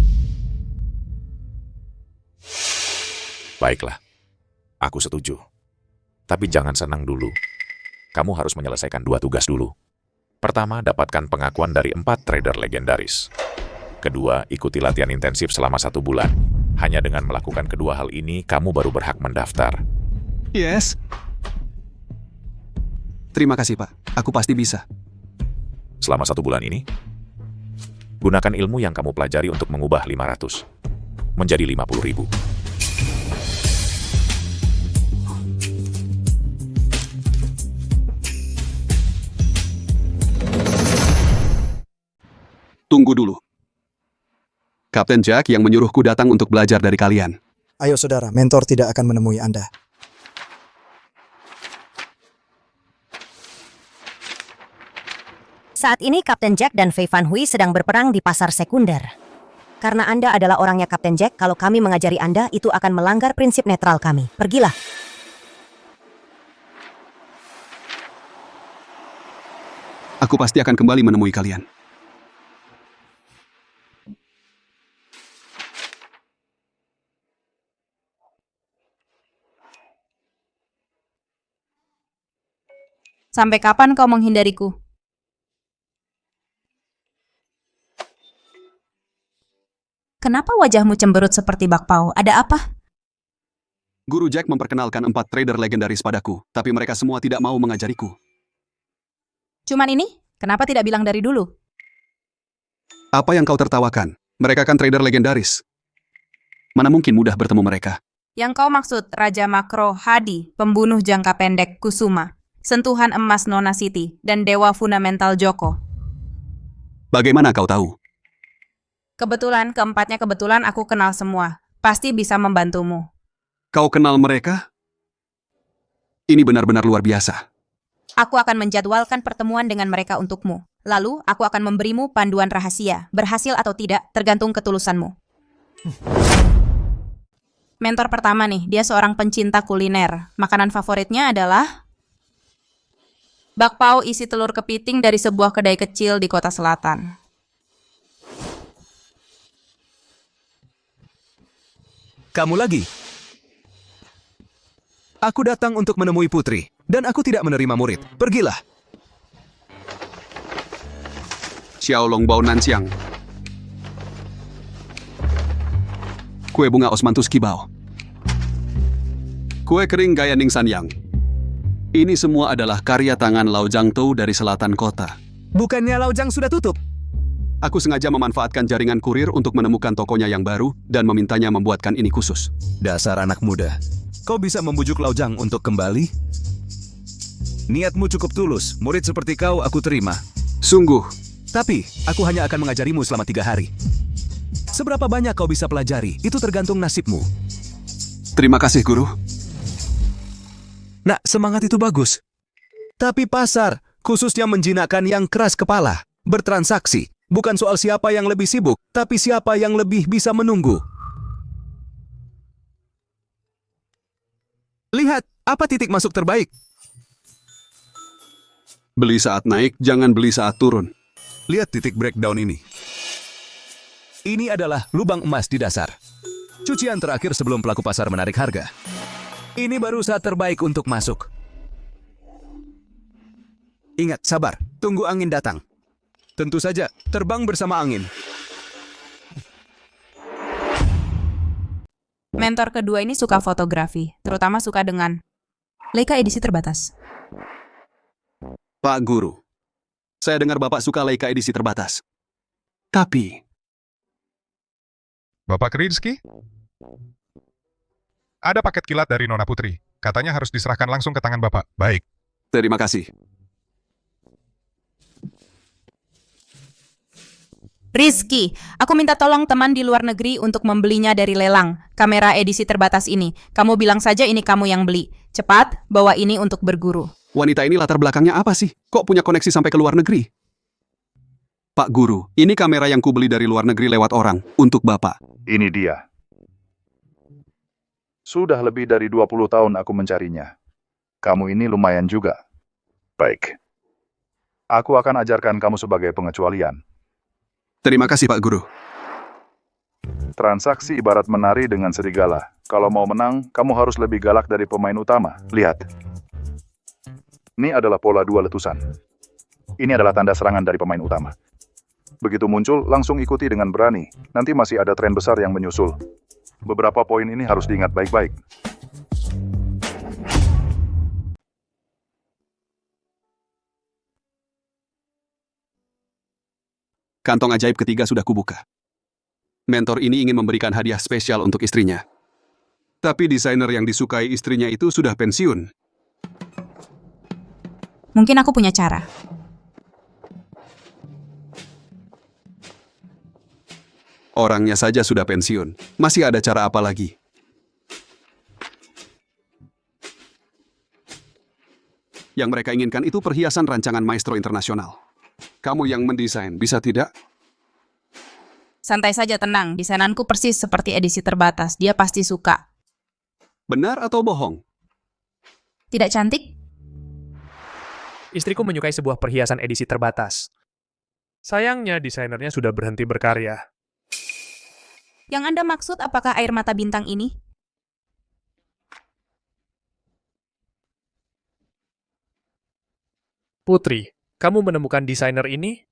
Baiklah, aku setuju. Tapi jangan senang dulu. Kamu harus menyelesaikan 2 tugas dulu. Pertama, dapatkan pengakuan dari 4 trader legendaris. Kedua, ikuti latihan intensif selama 1 bulan. Hanya dengan melakukan kedua hal ini, kamu baru berhak mendaftar. Yes. Terima kasih, Pak. Aku pasti bisa. Selama 1 bulan ini, gunakan ilmu yang kamu pelajari untuk mengubah 500 menjadi 50.000. Tunggu dulu. Kapten Jack yang menyuruhku datang untuk belajar dari kalian. Ayo saudara, mentor tidak akan menemui Anda. Saat ini Kapten Jack dan Fei Fan Hui sedang berperang di pasar sekunder. Karena Anda adalah orangnya Kapten Jack, kalau kami mengajari Anda, itu akan melanggar prinsip netral kami. Pergilah. Aku pasti akan kembali menemui kalian. Sampai kapan kau menghindariku? kenapa wajahmu cemberut seperti bakpao? Ada apa? Guru Jack memperkenalkan 4 trader legendaris padaku, tapi mereka semua tidak mau mengajariku. Cuman ini? Kenapa tidak bilang dari dulu? Apa yang kau tertawakan? Mereka kan trader legendaris. Mana mungkin mudah bertemu mereka? Yang kau maksud Raja Makro Hadi, pembunuh jangka pendek Kusuma, sentuhan emas Nona Siti, dan Dewa Fundamental Joko. Bagaimana kau tahu? Kebetulan, keempatnya kebetulan aku kenal semua. Pasti bisa membantumu. Kau kenal mereka? Ini benar-benar luar biasa. Aku akan menjadwalkan pertemuan dengan mereka untukmu. Lalu, aku akan memberimu panduan rahasia. Berhasil atau tidak, tergantung ketulusanmu. Mentor pertama nih, dia seorang pencinta kuliner. Makanan favoritnya adalah bakpao isi telur kepiting dari sebuah kedai kecil di kota selatan. Kamu lagi? Aku datang untuk menemui Putri, dan aku tidak menerima murid. Pergilah. Xiao Longbao Nanxiang. Kue bunga Osmanthus Kibao. Kue kering gaya Ning Sanyang. Ini semua adalah karya tangan Lao Jiangtou dari selatan kota. Bukannya Laojang sudah tutup? Aku sengaja memanfaatkan jaringan kurir untuk menemukan tokonya yang baru dan memintanya membuatkan ini khusus. Dasar anak muda. Kau bisa membujuk Laojang untuk kembali? Niatmu cukup tulus. Murid seperti kau aku terima. Sungguh. Tapi, aku hanya akan mengajarimu selama 3 hari. Seberapa banyak kau bisa pelajari, itu tergantung nasibmu. Terima kasih, Guru. Nah, semangat itu bagus. Tapi pasar, khususnya menjinakkan yang keras kepala, bertransaksi, bukan soal siapa yang lebih sibuk, tapi siapa yang lebih bisa menunggu. Lihat, apa titik masuk terbaik? Beli saat naik, jangan beli saat turun. Lihat titik breakdown ini. Ini adalah lubang emas di dasar. Cucian terakhir sebelum pelaku pasar menarik harga. Ini baru saat terbaik untuk masuk. Ingat, sabar. Tunggu angin datang. Tentu saja, terbang bersama angin. Mentor kedua ini suka fotografi, terutama suka dengan Leica edisi terbatas. Pak Guru, saya dengar Bapak suka Leica edisi terbatas. Tapi... Bapak Krinsky? Ada paket kilat dari Nona Putri. Katanya harus diserahkan langsung ke tangan Bapak. Baik. Terima kasih. Rizky, aku minta tolong teman di luar negeri untuk membelinya dari lelang. Kamera edisi terbatas ini. Kamu bilang saja ini kamu yang beli. Cepat, bawa ini untuk berguru. Wanita ini latar belakangnya apa sih? Kok punya koneksi sampai ke luar negeri? Pak Guru, ini kamera yang kubeli dari luar negeri lewat orang. Untuk Bapak. Ini dia. Sudah lebih dari 20 tahun aku mencarinya. Kamu ini lumayan juga. Baik. Aku akan ajarkan kamu sebagai pengecualian. Terima kasih, Pak Guru. Transaksi ibarat menari dengan serigala. Kalau mau menang, kamu harus lebih galak dari pemain utama. Lihat. Ini adalah pola 2 letusan. Ini adalah tanda serangan dari pemain utama. Begitu muncul, langsung ikuti dengan berani. Nanti masih ada tren besar yang menyusul. Beberapa poin ini harus diingat baik-baik. Kantong ajaib ketiga sudah kubuka. Mentor ini ingin memberikan hadiah spesial untuk istrinya. Tapi desainer yang disukai istrinya itu sudah pensiun. Mungkin aku punya cara. Orangnya saja sudah pensiun. Masih ada cara apa lagi? Yang mereka inginkan itu perhiasan rancangan Maestro Internasional. Kamu yang mendesain, bisa tidak? Santai saja, tenang. Desainanku persis seperti edisi terbatas. Dia pasti suka. Benar atau bohong? Tidak cantik? Istriku menyukai sebuah perhiasan edisi terbatas. Sayangnya desainernya sudah berhenti berkarya. Yang Anda maksud apakah air mata bintang ini? Putri, kamu menemukan desainer ini?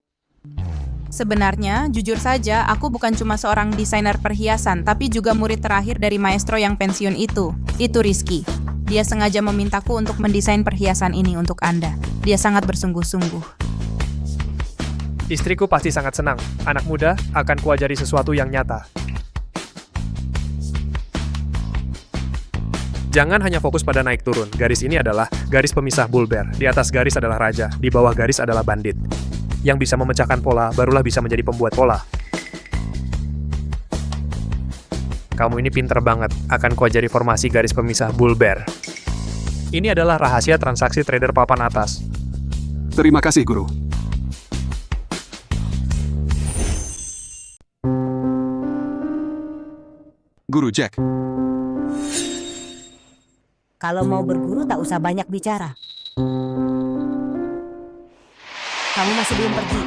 Sebenarnya, jujur saja, aku bukan cuma seorang desainer perhiasan, tapi juga murid terakhir dari maestro yang pensiun itu. Itu Rizky. Dia sengaja memintaku untuk mendesain perhiasan ini untuk Anda. Dia sangat bersungguh-sungguh. Istriku pasti sangat senang. Anak muda akan kuajari sesuatu yang nyata. Jangan hanya fokus pada naik turun. Garis ini adalah garis pemisah bulber. Di atas garis adalah raja, di bawah garis adalah bandit. Yang bisa memecahkan pola, barulah bisa menjadi pembuat pola. Kamu ini pinter banget, akan kuajari formasi garis pemisah bulber. Ini adalah rahasia transaksi trader papan atas. Terima kasih, Guru. Guru Jack. Kalau mau berguru tak usah banyak bicara. Kamu masih belum pergi.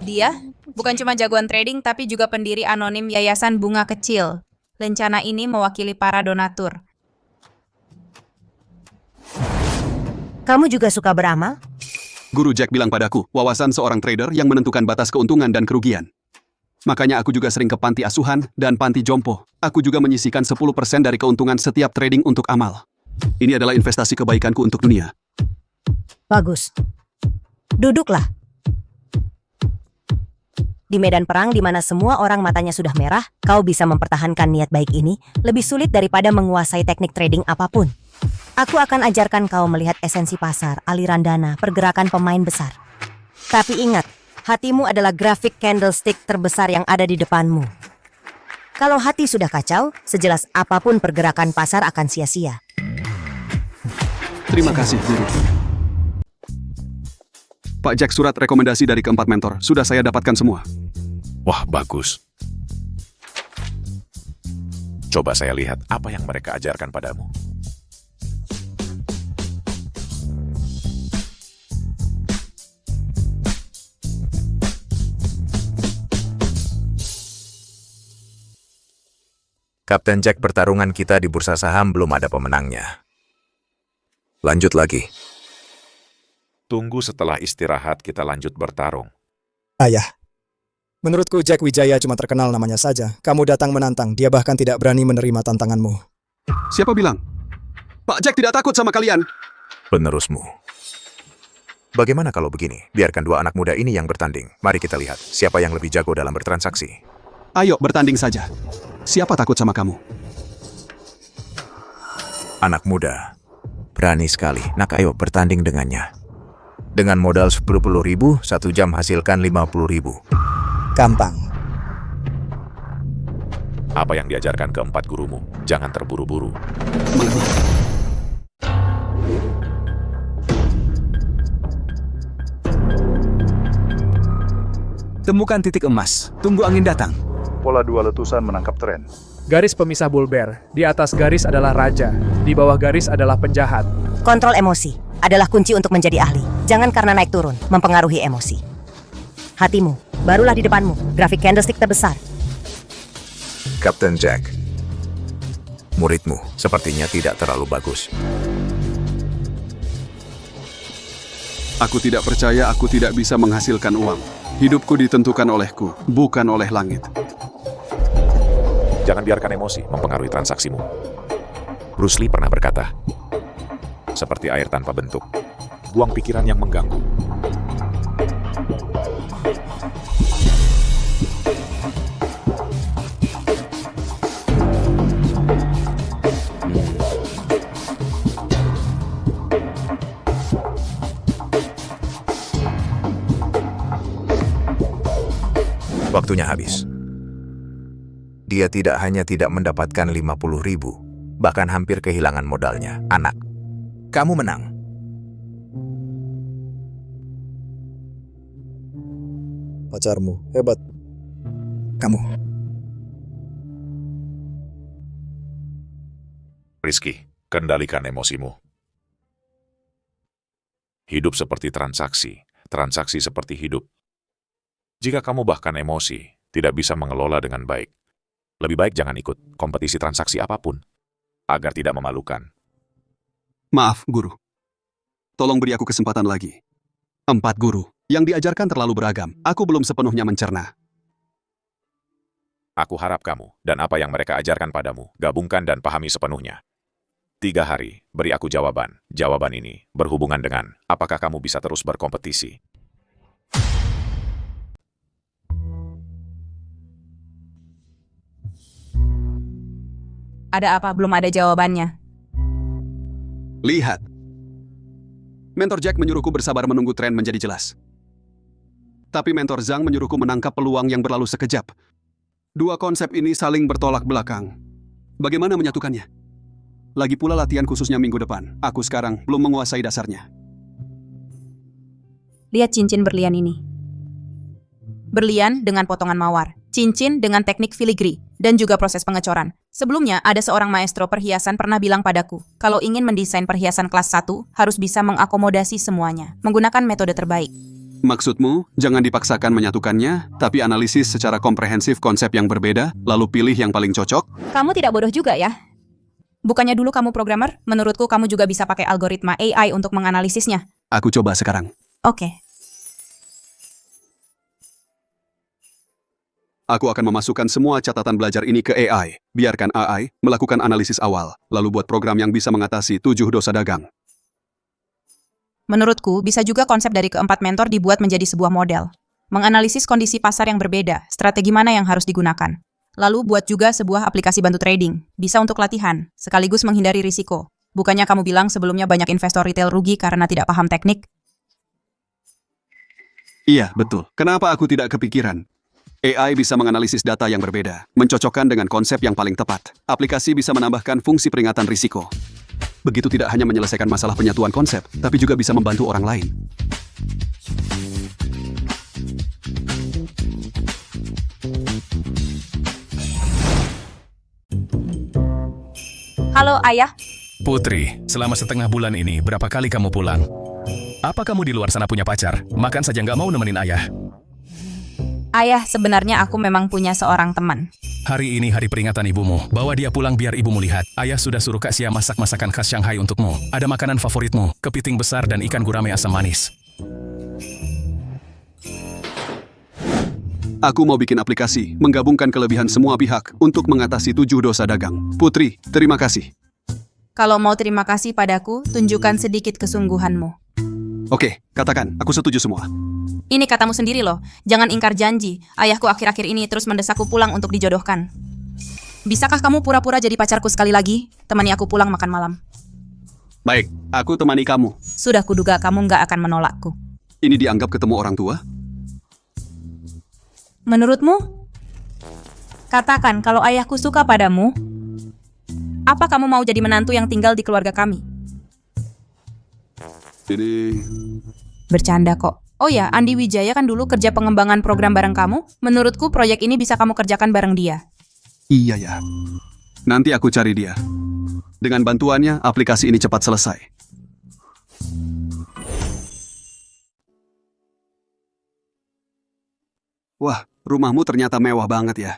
Dia bukan cuma jagoan trading, tapi juga pendiri anonim Yayasan Bunga Kecil. Lencana ini mewakili para donatur. Kamu juga suka beramal? Guru Jack bilang padaku, wawasan seorang trader yang menentukan batas keuntungan dan kerugian. Makanya aku juga sering ke panti asuhan dan panti jompo. Aku juga menyisihkan 10% dari keuntungan setiap trading untuk amal. Ini adalah investasi kebaikanku untuk dunia. Bagus. Duduklah. Di medan perang di mana semua orang matanya sudah merah, kau bisa mempertahankan niat baik ini lebih sulit daripada menguasai teknik trading apapun. Aku akan ajarkan kau melihat esensi pasar, aliran dana, pergerakan pemain besar. Tapi ingat, hatimu adalah grafik candlestick terbesar yang ada di depanmu. Kalau hati sudah kacau, sejelas apapun pergerakan pasar akan sia-sia. Terima kasih, Guru. Pak Jack, surat rekomendasi dari keempat mentor. Sudah saya dapatkan semua. Wah, bagus. Coba saya lihat apa yang mereka ajarkan padamu. Kapten Jack, pertarungan kita di bursa saham belum ada pemenangnya. Lanjut lagi. Tunggu setelah istirahat kita lanjut bertarung. Ayah. Menurutku Jack Wijaya cuma terkenal namanya saja. Kamu datang menantang, dia bahkan tidak berani menerima tantanganmu. Siapa bilang? Pak Jack tidak takut sama kalian. Penerusmu. Bagaimana kalau begini? Biarkan dua anak muda ini yang bertanding. Mari kita lihat siapa yang lebih jago dalam bertransaksi. Ayo bertanding saja. Siapa takut sama kamu? Anak muda. Berani sekali. Nak, ayo bertanding dengannya. Dengan modal 10.000, 1 jam hasilkan 50.000. Gampang. Apa yang diajarkan keempat gurumu? Jangan terburu-buru. Temukan titik emas. Tunggu angin datang. Pola dua letusan menangkap tren. Garis pemisah bulber. Di atas garis adalah raja, di bawah garis adalah penjahat. Kontrol emosi adalah kunci untuk menjadi ahli. Jangan karena naik turun mempengaruhi emosi. Hatimu, barulah di depanmu, grafik candlestick terbesar. Kapten Jack. Muridmu sepertinya tidak terlalu bagus. Aku tidak percaya aku tidak bisa menghasilkan uang. Hidupku ditentukan olehku, bukan oleh langit. Jangan biarkan emosi mempengaruhi transaksimu. Bruce Lee pernah berkata, seperti air tanpa bentuk, buang pikiran yang mengganggu. Waktunya habis. Dia tidak hanya tidak mendapatkan 50.000, bahkan hampir kehilangan modalnya. Anak, kamu menang. Pacarmu, hebat. Kamu. Rizky, kendalikan emosimu. Hidup seperti transaksi, transaksi seperti hidup. Jika kamu bahkan emosi, tidak bisa mengelola dengan baik, lebih baik jangan ikut kompetisi transaksi apapun, agar tidak memalukan. Maaf, Guru. Tolong beri aku kesempatan lagi. 4 guru. Yang diajarkan terlalu beragam. Aku belum sepenuhnya mencerna. Aku harap kamu dan apa yang mereka ajarkan padamu, gabungkan dan pahami sepenuhnya. 3 hari, beri aku jawaban. Jawaban ini berhubungan dengan apakah kamu bisa terus berkompetisi. Ada apa? Belum ada jawabannya. Lihat. Mentor Jack menyuruhku bersabar menunggu tren menjadi jelas. Tapi Mentor Zhang menyuruhku menangkap peluang yang berlalu sekejap. Dua konsep ini saling bertolak belakang. Bagaimana menyatukannya? Lagi pula latihan khususnya minggu depan. Aku sekarang belum menguasai dasarnya. Lihat cincin berlian ini. Berlian dengan potongan mawar. Cincin dengan teknik filigree. Dan juga proses pengecoran. Sebelumnya, ada seorang maestro perhiasan pernah bilang padaku, kalau ingin mendesain perhiasan kelas 1, harus bisa mengakomodasi semuanya, menggunakan metode terbaik. Maksudmu, jangan dipaksakan menyatukannya, tapi analisis secara komprehensif konsep yang berbeda, lalu pilih yang paling cocok? Kamu tidak bodoh juga ya? Bukannya dulu kamu programmer? Menurutku kamu juga bisa pakai algoritma AI untuk menganalisisnya. Aku coba sekarang. Oke. Aku akan memasukkan semua catatan belajar ini ke AI. Biarkan AI melakukan analisis awal, lalu buat program yang bisa mengatasi 7 dosa dagang. Menurutku, bisa juga konsep dari keempat mentor dibuat menjadi sebuah model. Menganalisis kondisi pasar yang berbeda, strategi mana yang harus digunakan. Lalu buat juga sebuah aplikasi bantu trading. Bisa untuk latihan, sekaligus menghindari risiko. Bukannya kamu bilang sebelumnya banyak investor retail rugi karena tidak paham teknik? Iya, betul. Kenapa aku tidak kepikiran? AI bisa menganalisis data yang berbeda, mencocokkan dengan konsep yang paling tepat. Aplikasi bisa menambahkan fungsi peringatan risiko. Begitu tidak hanya menyelesaikan masalah penyatuan konsep, tapi juga bisa membantu orang lain. Halo, Ayah. Putri, selama setengah bulan ini, berapa kali kamu pulang? Apa kamu di luar sana punya pacar? Makan saja nggak mau nemenin ayah. Ayah, sebenarnya aku memang punya seorang teman. Hari ini hari peringatan ibumu. Bawa dia pulang biar ibumu lihat. Ayah sudah suruh Kak Sia masak masakan khas Shanghai untukmu. Ada makanan favoritmu, kepiting besar dan ikan gurame asam manis. Aku mau bikin aplikasi, menggabungkan kelebihan semua pihak untuk mengatasi 7 dosa dagang. Putri, terima kasih. Kalau mau terima kasih padaku, tunjukkan sedikit kesungguhanmu. Oke, katakan, aku setuju semua. Ini katamu sendiri loh, jangan ingkar janji. Ayahku akhir-akhir ini terus mendesakku pulang untuk dijodohkan. Bisakah kamu pura-pura jadi pacarku sekali lagi? Temani aku pulang makan malam. Baik, aku temani kamu. Sudah kuduga kamu nggak akan menolakku. Ini dianggap ketemu orang tua? Menurutmu? Katakan kalau ayahku suka padamu, apa kamu mau jadi menantu yang tinggal di keluarga kami? Ini... Bercanda kok. Oh ya, Andi Wijaya kan dulu kerja pengembangan program bareng kamu. Menurutku proyek ini bisa kamu kerjakan bareng dia. Iya ya. Nanti aku cari dia. Dengan bantuannya, aplikasi ini cepat selesai. Wah, rumahmu ternyata mewah banget ya.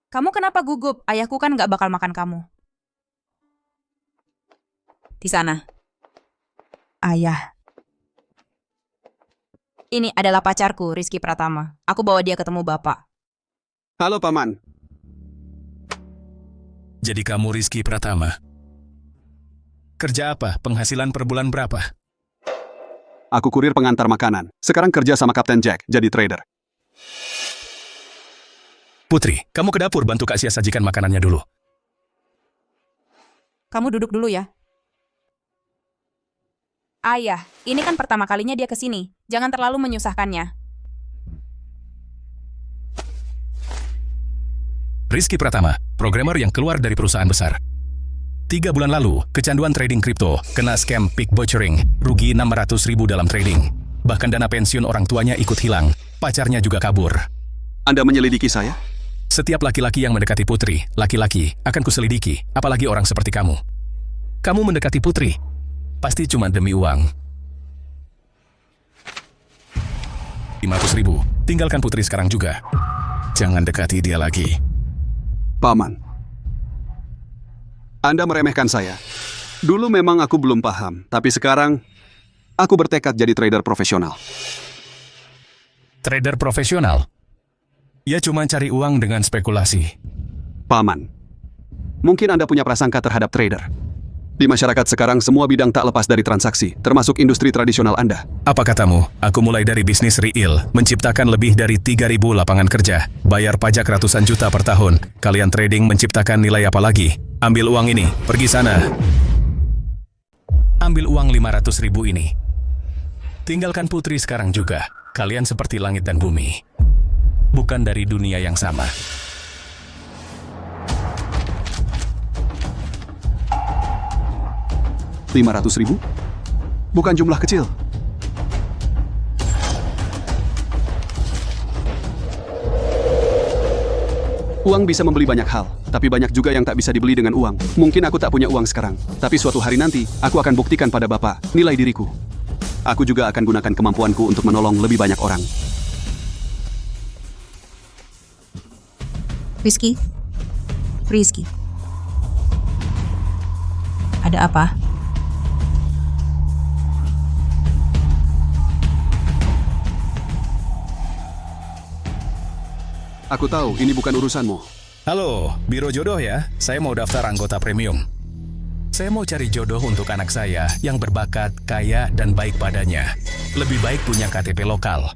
Kamu kenapa gugup? Ayahku kan nggak bakal makan kamu. Di sana. Ayah. Ini adalah pacarku, Rizky Pratama. Aku bawa dia ketemu bapak. Halo, Paman. Jadi kamu Rizky Pratama. Kerja apa? Penghasilan per bulan berapa? Aku kurir pengantar makanan. Sekarang kerja sama Kapten Jack, jadi trader. Putri, kamu ke dapur bantu Kak Sia sajikan makanannya dulu. Kamu duduk dulu ya. Ayah, ini kan pertama kalinya dia ke sini. Jangan terlalu menyusahkannya. Rizky Pratama, programmer yang keluar dari perusahaan besar. 3 bulan lalu, kecanduan trading kripto, kena scam pick butchering, rugi 600.000 dalam trading. Bahkan dana pensiun orang tuanya ikut hilang, pacarnya juga kabur. Anda menyelidiki saya? Setiap laki-laki yang mendekati Putri, laki-laki, akan kuselidiki, apalagi orang seperti kamu. Kamu mendekati Putri, pasti cuma demi uang. 500.000, tinggalkan Putri sekarang juga. Jangan dekati dia lagi. Paman, Anda meremehkan saya. Dulu memang aku belum paham, tapi sekarang aku bertekad jadi trader profesional. trader profesional. Ia cuma cari uang dengan spekulasi. Paman, mungkin Anda punya prasangka terhadap trader. Di masyarakat sekarang semua bidang tak lepas dari transaksi, termasuk industri tradisional Anda. Apa katamu? Aku mulai dari bisnis real, menciptakan lebih dari 3.000 lapangan kerja, bayar pajak ratusan juta per tahun. Kalian trading menciptakan nilai apa lagi? Ambil uang ini, pergi sana. Ambil uang 500.000 ini. Tinggalkan Putri sekarang juga. Kalian seperti langit dan bumi. Bukan dari dunia yang sama. $500.000? Bukan jumlah kecil. Uang bisa membeli banyak hal, tapi banyak juga yang tak bisa dibeli dengan uang. Mungkin aku tak punya uang sekarang, tapi suatu hari nanti, aku akan buktikan pada Bapak nilai diriku. Aku juga akan gunakan kemampuanku untuk menolong lebih banyak orang. Rizky? Rizky? Ada apa? Aku tahu ini bukan urusanmu. Halo, Biro Jodoh ya? Saya mau daftar anggota premium. Saya mau cari jodoh untuk anak saya yang berbakat, kaya, dan baik padanya. Lebih baik punya KTP lokal.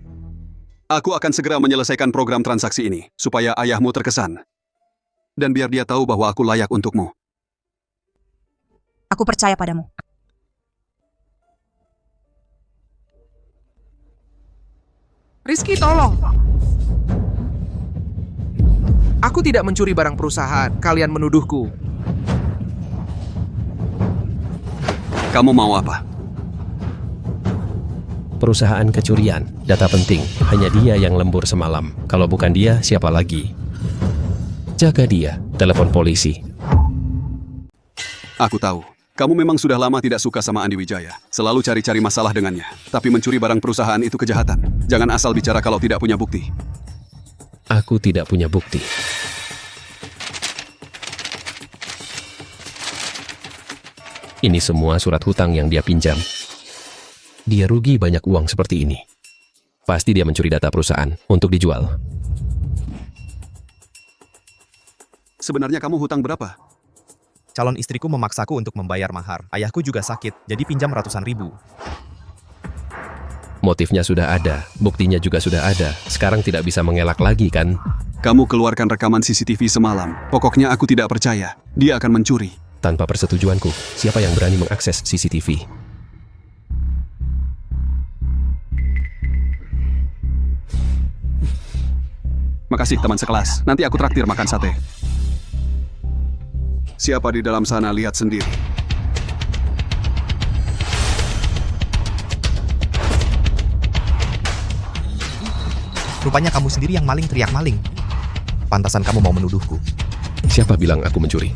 Aku akan segera menyelesaikan program transaksi ini, supaya ayahmu terkesan. Dan biar dia tahu bahwa aku layak untukmu. Aku percaya padamu. Rizky, tolong! Aku tidak mencuri barang perusahaan. Kalian menuduhku. Kamu mau apa? Perusahaan kecurian, data penting. Hanya dia yang lembur semalam. Kalau bukan dia, siapa lagi? Jaga dia, telepon polisi. Aku tahu. Kamu memang sudah lama tidak suka sama Andi Wijaya. Selalu cari-cari masalah dengannya. Tapi mencuri barang perusahaan itu kejahatan. Jangan asal bicara kalau tidak punya bukti. Aku tidak punya bukti. Ini semua surat hutang yang dia pinjam. Dia rugi banyak uang seperti ini. Pasti dia mencuri data perusahaan untuk dijual. Sebenarnya kamu hutang berapa? Calon istriku memaksaku untuk membayar mahar. Ayahku juga sakit, jadi pinjam ratusan ribu. Motifnya sudah ada, buktinya juga sudah ada. Sekarang tidak bisa mengelak lagi kan? Kamu keluarkan rekaman CCTV semalam. Pokoknya aku tidak percaya. Dia akan mencuri. Tanpa persetujuanku, siapa yang berani mengakses CCTV? Makasih teman sekelas. Nanti aku traktir makan sate. Siapa di dalam sana lihat sendiri. Rupanya kamu sendiri yang maling teriak maling. Pantasan kamu mau menuduhku. Siapa bilang aku mencuri?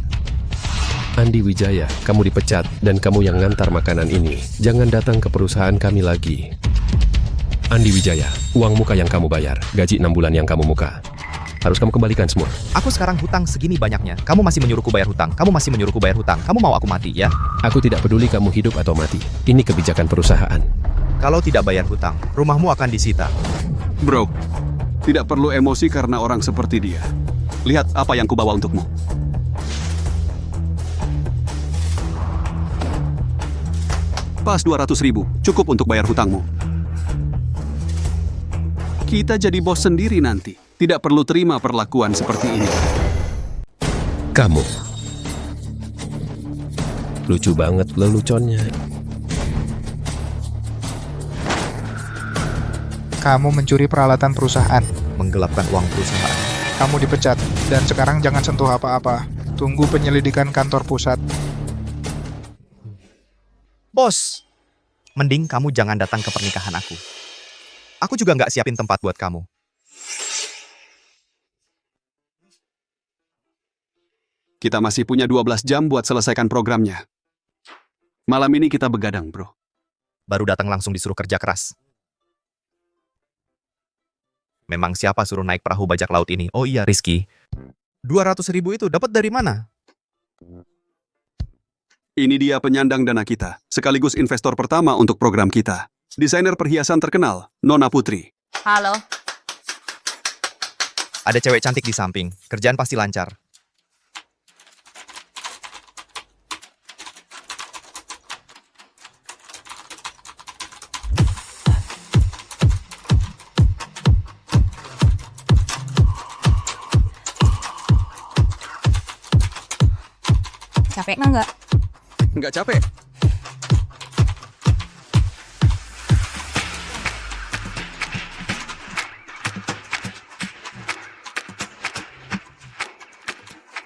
Andi Wijaya, kamu dipecat dan kamu yang ngantar makanan ini. Jangan datang ke perusahaan kami lagi. Andi Wijaya, uang muka yang kamu bayar, gaji 6 bulan yang kamu muka. Harus kamu kembalikan semua. Aku sekarang hutang segini banyaknya. Kamu masih menyuruhku bayar hutang. Kamu masih menyuruhku bayar hutang. Kamu mau aku mati, ya? Aku tidak peduli kamu hidup atau mati. Ini kebijakan perusahaan. Kalau tidak bayar hutang, rumahmu akan disita. Bro, tidak perlu emosi karena orang seperti dia. Lihat apa yang kubawa untukmu. Pas 200.000, cukup untuk bayar hutangmu. Kita jadi bos sendiri nanti. Tidak perlu terima perlakuan seperti ini. Kamu. Lucu banget leluconnya. Kamu mencuri peralatan perusahaan. Menggelapkan uang perusahaan. Kamu dipecat. Dan sekarang jangan sentuh apa-apa. Tunggu penyelidikan kantor pusat. Bos, mending kamu jangan datang ke pernikahan aku. Aku juga nggak siapin tempat buat kamu. Kita masih punya 12 jam buat selesaikan programnya. Malam ini kita begadang, bro. Baru datang langsung disuruh kerja keras. Memang siapa suruh naik perahu bajak laut ini? Oh iya, Rizky. 200.000 itu dapat dari mana? Ini dia penyandang dana kita, sekaligus investor pertama untuk program kita. Desainer perhiasan terkenal, Nona Putri. Halo. Ada cewek cantik di samping. Kerjaan pasti lancar. Capek nggak? Nggak capek.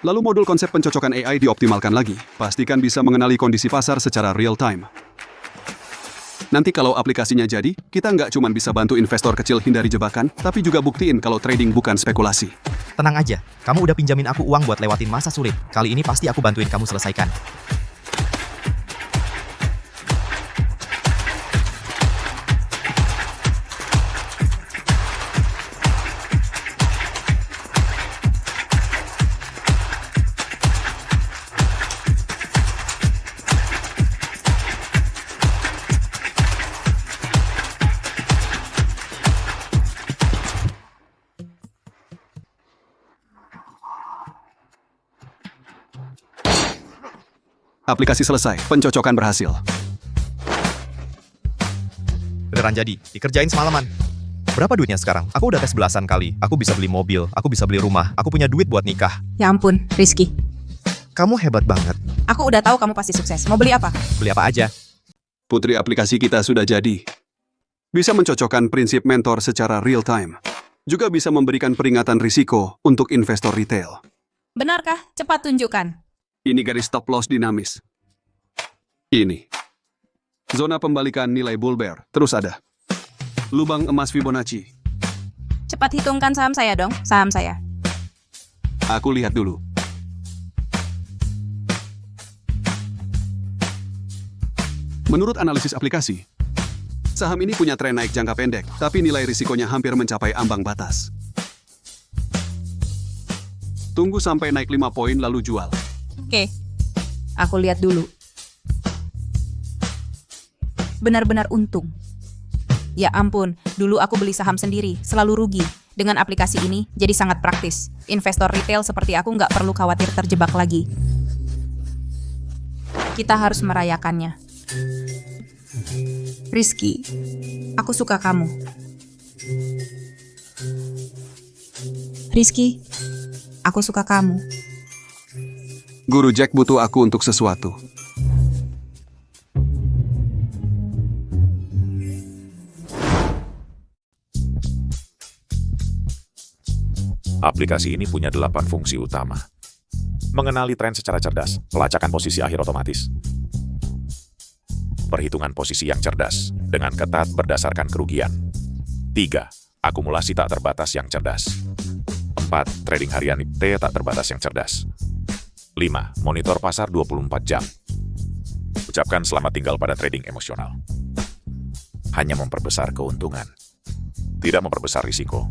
Lalu modul konsep pencocokan AI dioptimalkan lagi. Pastikan bisa mengenali kondisi pasar secara real time. Nanti kalau aplikasinya jadi, kita nggak cuma bisa bantu investor kecil hindari jebakan, tapi juga buktiin kalau trading bukan spekulasi. Tenang aja, kamu udah pinjamin aku uang buat lewatin masa sulit. Kali ini pasti aku bantuin kamu selesaikan. Aplikasi selesai, pencocokan berhasil. Beneran jadi, dikerjain semalaman. Berapa duitnya sekarang? Aku udah tes belasan kali. Aku bisa beli mobil, aku bisa beli rumah, aku punya duit buat nikah. Ya ampun, Rizky. Kamu hebat banget. Aku udah tahu kamu pasti sukses. Mau beli apa? Beli apa aja? Putri, aplikasi kita sudah jadi. Bisa mencocokkan prinsip mentor secara real time. Juga bisa memberikan peringatan risiko untuk investor retail. Benarkah? Cepat tunjukkan. Ini garis stop loss dinamis. Ini. Zona pembalikan nilai bull bear. Terus ada. Lubang emas Fibonacci. Cepat hitungkan saham saya dong, saham saya. Aku lihat dulu. Menurut analisis aplikasi, saham ini punya tren naik jangka pendek, tapi nilai risikonya hampir mencapai ambang batas. Tunggu sampai naik 5 poin lalu jual. Oke, aku lihat dulu. Benar-benar untung. Ya ampun, dulu aku beli saham sendiri, selalu rugi. Dengan aplikasi ini, jadi sangat praktis. Investor retail seperti aku nggak perlu khawatir terjebak lagi. Kita harus merayakannya. Rizky, aku suka kamu. Rizky, aku suka kamu. Guru Jack butuh aku untuk sesuatu. Aplikasi ini punya 8 fungsi utama. Mengenali tren secara cerdas, pelacakan posisi akhir otomatis. Perhitungan posisi yang cerdas, dengan ketat berdasarkan kerugian. 3. Akumulasi tak terbatas yang cerdas. 4. Trading harian T tak terbatas yang cerdas. 5. Monitor pasar 24 jam. Ucapkan selamat tinggal pada trading emosional. Hanya memperbesar keuntungan, tidak memperbesar risiko.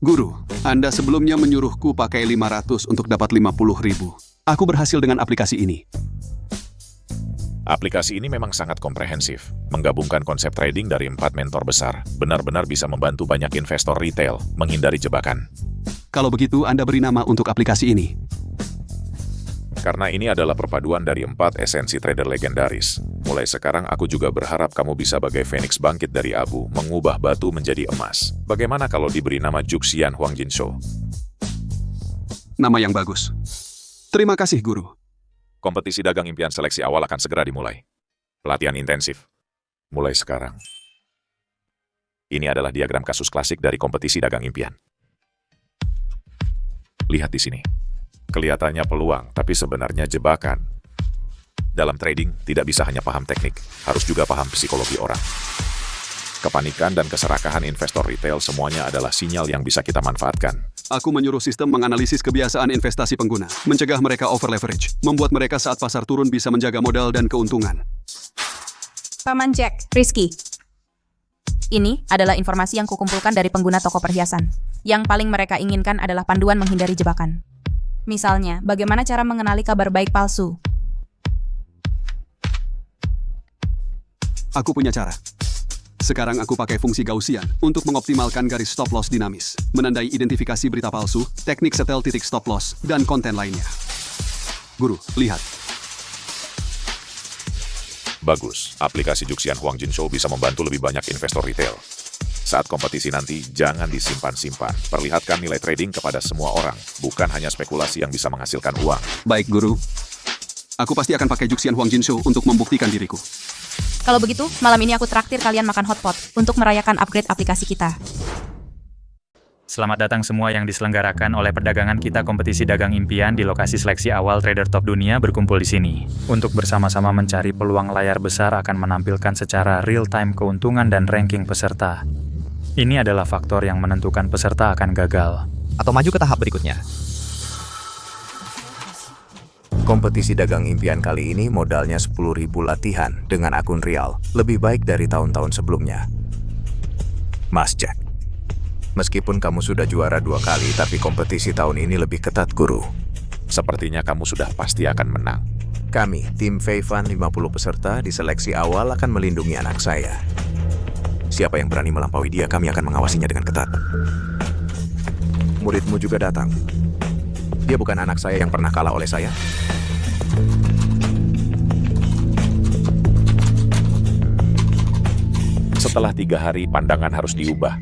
Guru, Anda sebelumnya menyuruhku pakai 500 untuk dapat 50.000. Aku berhasil dengan aplikasi ini. Aplikasi ini memang sangat komprehensif, menggabungkan konsep trading dari 4 mentor besar, benar-benar bisa membantu banyak investor retail menghindari jebakan. Kalau begitu, Anda beri nama untuk aplikasi ini. Karena ini adalah perpaduan dari 4 esensi trader legendaris. Mulai sekarang aku juga berharap kamu bisa bagai Phoenix bangkit dari abu, mengubah batu menjadi emas. Bagaimana kalau diberi nama Juxian Huangjinshu? Nama yang bagus. Terima kasih, Guru. Kompetisi dagang impian seleksi awal akan segera dimulai. Pelatihan intensif. Mulai sekarang. Ini adalah diagram kasus klasik dari kompetisi dagang impian. Lihat di sini. Kelihatannya peluang, tapi sebenarnya jebakan. Dalam trading, tidak bisa hanya paham teknik, harus juga paham psikologi orang. Kepanikan dan keserakahan investor retail semuanya adalah sinyal yang bisa kita manfaatkan. Aku menyuruh sistem menganalisis kebiasaan investasi pengguna, mencegah mereka over leverage, membuat mereka saat pasar turun bisa menjaga modal dan keuntungan. Paman Jack, Rizky. Ini adalah informasi yang kukumpulkan dari pengguna toko perhiasan. Yang paling mereka inginkan adalah panduan menghindari jebakan. Misalnya, bagaimana cara mengenali kabar baik palsu? Aku punya cara. Sekarang aku pakai fungsi Gaussian untuk mengoptimalkan garis stop loss dinamis, menandai identifikasi berita palsu, teknik setel titik stop loss, dan konten lainnya. Guru, lihat. Bagus, aplikasi Juxian Huang Jin Show bisa membantu lebih banyak investor retail. Saat kompetisi nanti, jangan disimpan-simpan. Perlihatkan nilai trading kepada semua orang, bukan hanya spekulasi yang bisa menghasilkan uang. Baik, Guru. Aku pasti akan pakai Juxian Huang Jin Show untuk membuktikan diriku. Kalau begitu, malam ini aku traktir kalian makan hotpot untuk merayakan upgrade aplikasi kita. Selamat datang semua yang diselenggarakan oleh perdagangan kita kompetisi dagang impian di lokasi seleksi awal trader top dunia berkumpul di sini. Untuk bersama-sama mencari peluang layar besar akan menampilkan secara real-time keuntungan dan ranking peserta. Ini adalah faktor yang menentukan peserta akan gagal. Atau maju ke tahap berikutnya. Kompetisi dagang impian kali ini modalnya 10.000 latihan dengan akun real, lebih baik dari tahun-tahun sebelumnya. Mas Jack, meskipun kamu sudah juara 2 kali, tapi kompetisi tahun ini lebih ketat, Guru. Sepertinya kamu sudah pasti akan menang. Kami, tim Feivan 50 peserta di seleksi awal akan melindungi anak saya. Siapa yang berani melampaui dia, kami akan mengawasinya dengan ketat. Muridmu juga datang. Dia bukan anak saya yang pernah kalah oleh saya. Setelah 3 hari, pandangan harus diubah.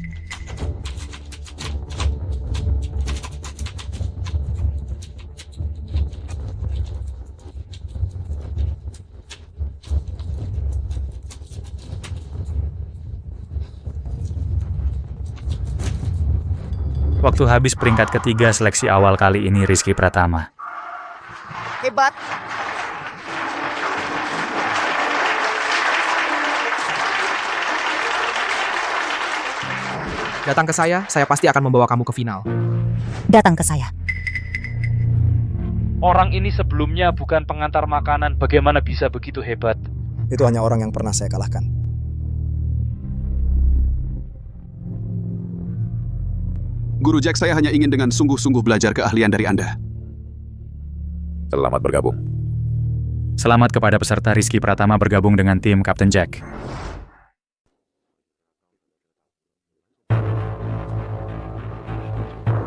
Waktu habis peringkat ketiga seleksi awal kali ini Rizky Pratama. Hebat. Datang ke saya pasti akan membawa kamu ke final. Datang ke saya. Orang ini sebelumnya bukan pengantar makanan, bagaimana bisa begitu hebat? Itu hanya orang yang pernah saya kalahkan. Guru Jack, saya hanya ingin dengan sungguh-sungguh belajar keahlian dari Anda. Selamat bergabung. Selamat kepada peserta Rizky Pratama bergabung dengan tim Kapten Jack.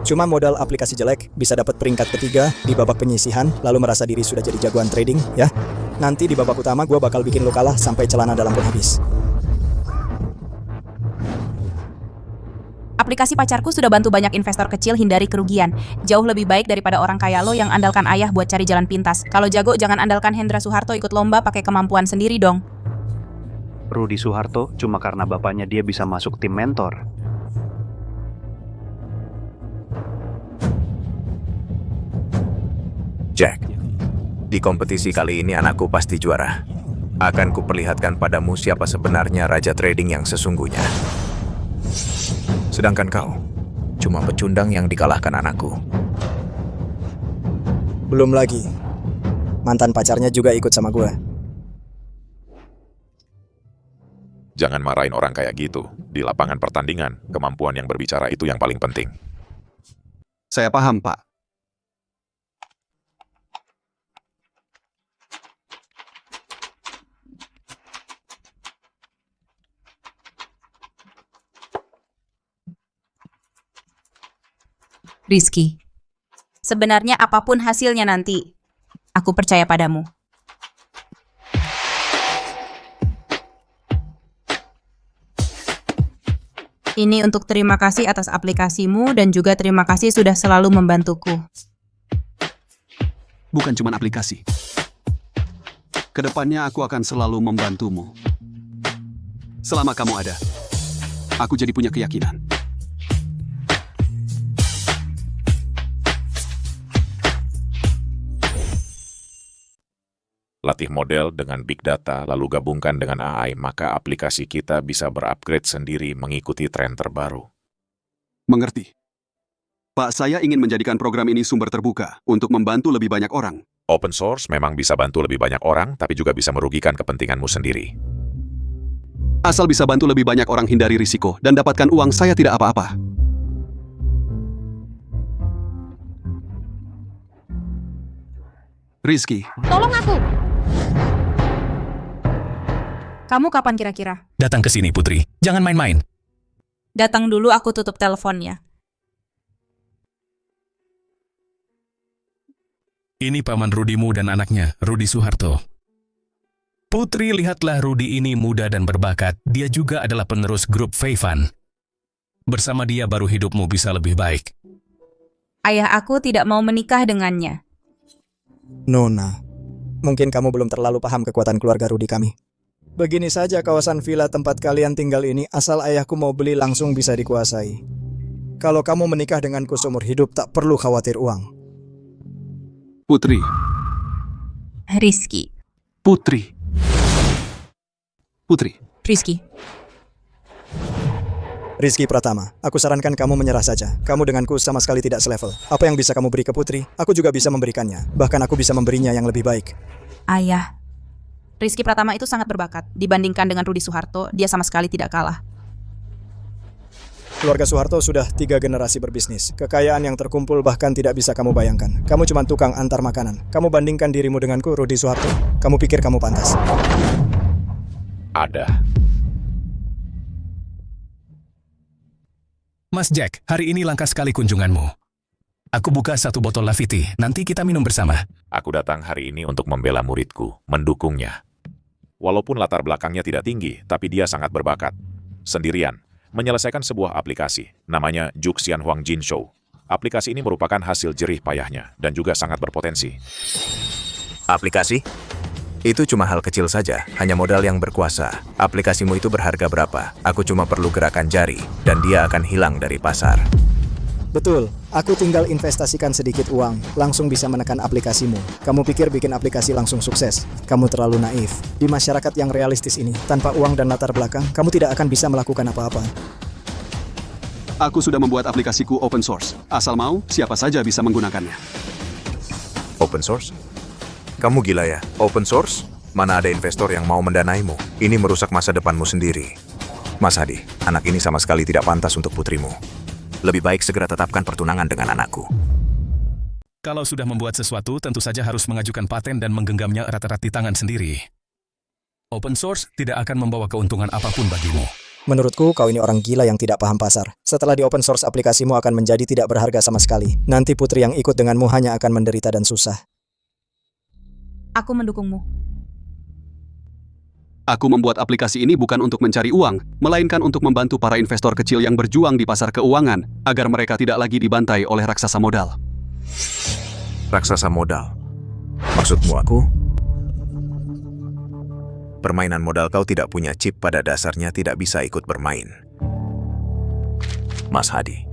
Cuma modal aplikasi jelek bisa dapat peringkat ketiga di babak penyisihan, lalu merasa diri sudah jadi jagoan trading, ya. Nanti di babak utama gue bakal bikin lo kalah sampai celana dalam pun habis. Aplikasi pacarku sudah bantu banyak investor kecil hindari kerugian. Jauh lebih baik daripada orang kaya lo yang andalkan ayah buat cari jalan pintas. Kalau jago, jangan andalkan Hendra Suharto ikut lomba pakai kemampuan sendiri dong. Rudy Suharto cuma karena bapaknya dia bisa masuk tim mentor. Jack, di kompetisi kali ini anakku pasti juara. Akan kuperlihatkan padamu siapa sebenarnya raja trading yang sesungguhnya. Sedangkan kau, cuma pecundang yang dikalahkan anakku. Belum lagi, mantan pacarnya juga ikut sama gue. Jangan marahin orang kayak gitu. Di lapangan pertandingan, kemampuan yang berbicara itu yang paling penting. Saya paham, Pak. Rizky, sebenarnya apapun hasilnya nanti, aku percaya padamu. Ini untuk terima kasih atas aplikasimu dan juga terima kasih sudah selalu membantuku. Bukan cuma aplikasi. Kedepannya aku akan selalu membantumu. Selama kamu ada, aku jadi punya keyakinan. Latih model dengan big data, lalu gabungkan dengan AI, maka aplikasi kita bisa berupgrade sendiri mengikuti tren terbaru. Mengerti. Pak, saya ingin menjadikan program ini sumber terbuka untuk membantu lebih banyak orang. Open source memang bisa bantu lebih banyak orang, tapi juga bisa merugikan kepentinganmu sendiri. Asal bisa bantu lebih banyak orang hindari risiko dan dapatkan uang, saya tidak apa-apa. Rizky. Tolong aku! Kamu kapan kira-kira? Datang ke sini, Putri. Jangan main-main. Datang dulu, aku tutup teleponnya. Ini paman Rudimu dan anaknya, Rudi Soeharto. Putri, lihatlah Rudi ini muda dan berbakat. Dia juga adalah penerus grup Feivan. Bersama dia baru hidupmu bisa lebih baik. Ayah aku tidak mau menikah dengannya. Nona, mungkin kamu belum terlalu paham kekuatan keluarga Rudi kami. Begini saja kawasan villa tempat kalian tinggal ini, asal ayahku mau beli langsung bisa dikuasai. Kalau kamu menikah denganku seumur hidup, tak perlu khawatir uang. Putri. Rizky. Putri. Putri. Rizky. Rizky Pratama, aku sarankan kamu menyerah saja. Kamu denganku sama sekali tidak selevel. Apa yang bisa kamu beri ke Putri, aku juga bisa memberikannya. Bahkan aku bisa memberinya yang lebih baik. Ayah. Rizky Pratama itu sangat berbakat. Dibandingkan dengan Rudi Soeharto, dia sama sekali tidak kalah. Keluarga Soeharto sudah 3 generasi berbisnis. Kekayaan yang terkumpul bahkan tidak bisa kamu bayangkan. Kamu cuma tukang antar makanan. Kamu bandingkan dirimu denganku, Rudi Soeharto. Kamu pikir kamu pantas? Ada. Mas Jack, hari ini langka sekali kunjunganmu. Aku buka 1 botol Lafiti, nanti kita minum bersama. Aku datang hari ini untuk membela muridku, mendukungnya. Walaupun latar belakangnya tidak tinggi, tapi dia sangat berbakat. Sendirian, menyelesaikan sebuah aplikasi, namanya Juxian Huang Jin Show. Aplikasi ini merupakan hasil jerih payahnya, dan juga sangat berpotensi. Aplikasi? Itu cuma hal kecil saja, hanya modal yang berkuasa. Aplikasimu itu berharga berapa? Aku cuma perlu gerakan jari, dan dia akan hilang dari pasar. Betul, aku tinggal investasikan sedikit uang, langsung bisa menekan aplikasimu. Kamu pikir bikin aplikasi langsung sukses? Kamu terlalu naif. Di masyarakat yang realistis ini, tanpa uang dan latar belakang, kamu tidak akan bisa melakukan apa-apa. Aku sudah membuat aplikasiku open source. Asal mau, siapa saja bisa menggunakannya. Open source? Kamu gila ya? Open source? Mana ada investor yang mau mendanaimu? Ini merusak masa depanmu sendiri. Mas Hadi, anak ini sama sekali tidak pantas untuk putrimu. Lebih baik segera tetapkan pertunangan dengan anakku. Kalau sudah membuat sesuatu, tentu saja harus mengajukan paten dan menggenggamnya erat-erat di tangan sendiri. Open source tidak akan membawa keuntungan apapun bagimu. Menurutku, kau ini orang gila yang tidak paham pasar. Setelah di open source aplikasimu akan menjadi tidak berharga sama sekali. Nanti putri yang ikut denganmu hanya akan menderita dan susah. Aku mendukungmu. Aku membuat aplikasi ini bukan untuk mencari uang, melainkan untuk membantu para investor kecil yang berjuang di pasar keuangan, agar mereka tidak lagi dibantai oleh raksasa modal. Raksasa modal? Maksudmu aku? Permainan modal kau tidak punya chip pada dasarnya tidak bisa ikut bermain. Mas Hadi,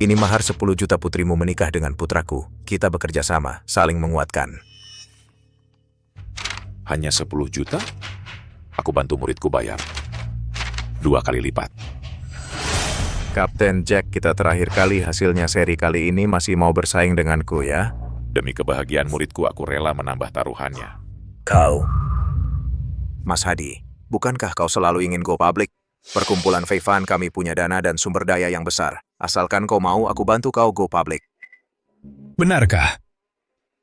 ini mahar 10 juta putrimu menikah dengan putraku. Kita bekerja sama, saling menguatkan. Hanya 10 juta? Aku bantu muridku bayar 2 kali lipat. Kapten Jack, kita terakhir kali hasilnya seri kali ini masih mau bersaing denganku ya? Demi kebahagiaan muridku, aku rela menambah taruhannya. Kau? Mas Hadi, bukankah kau selalu ingin go public? Perkumpulan Feivan kami punya dana dan sumber daya yang besar. Asalkan kau mau, aku bantu kau go public. Benarkah?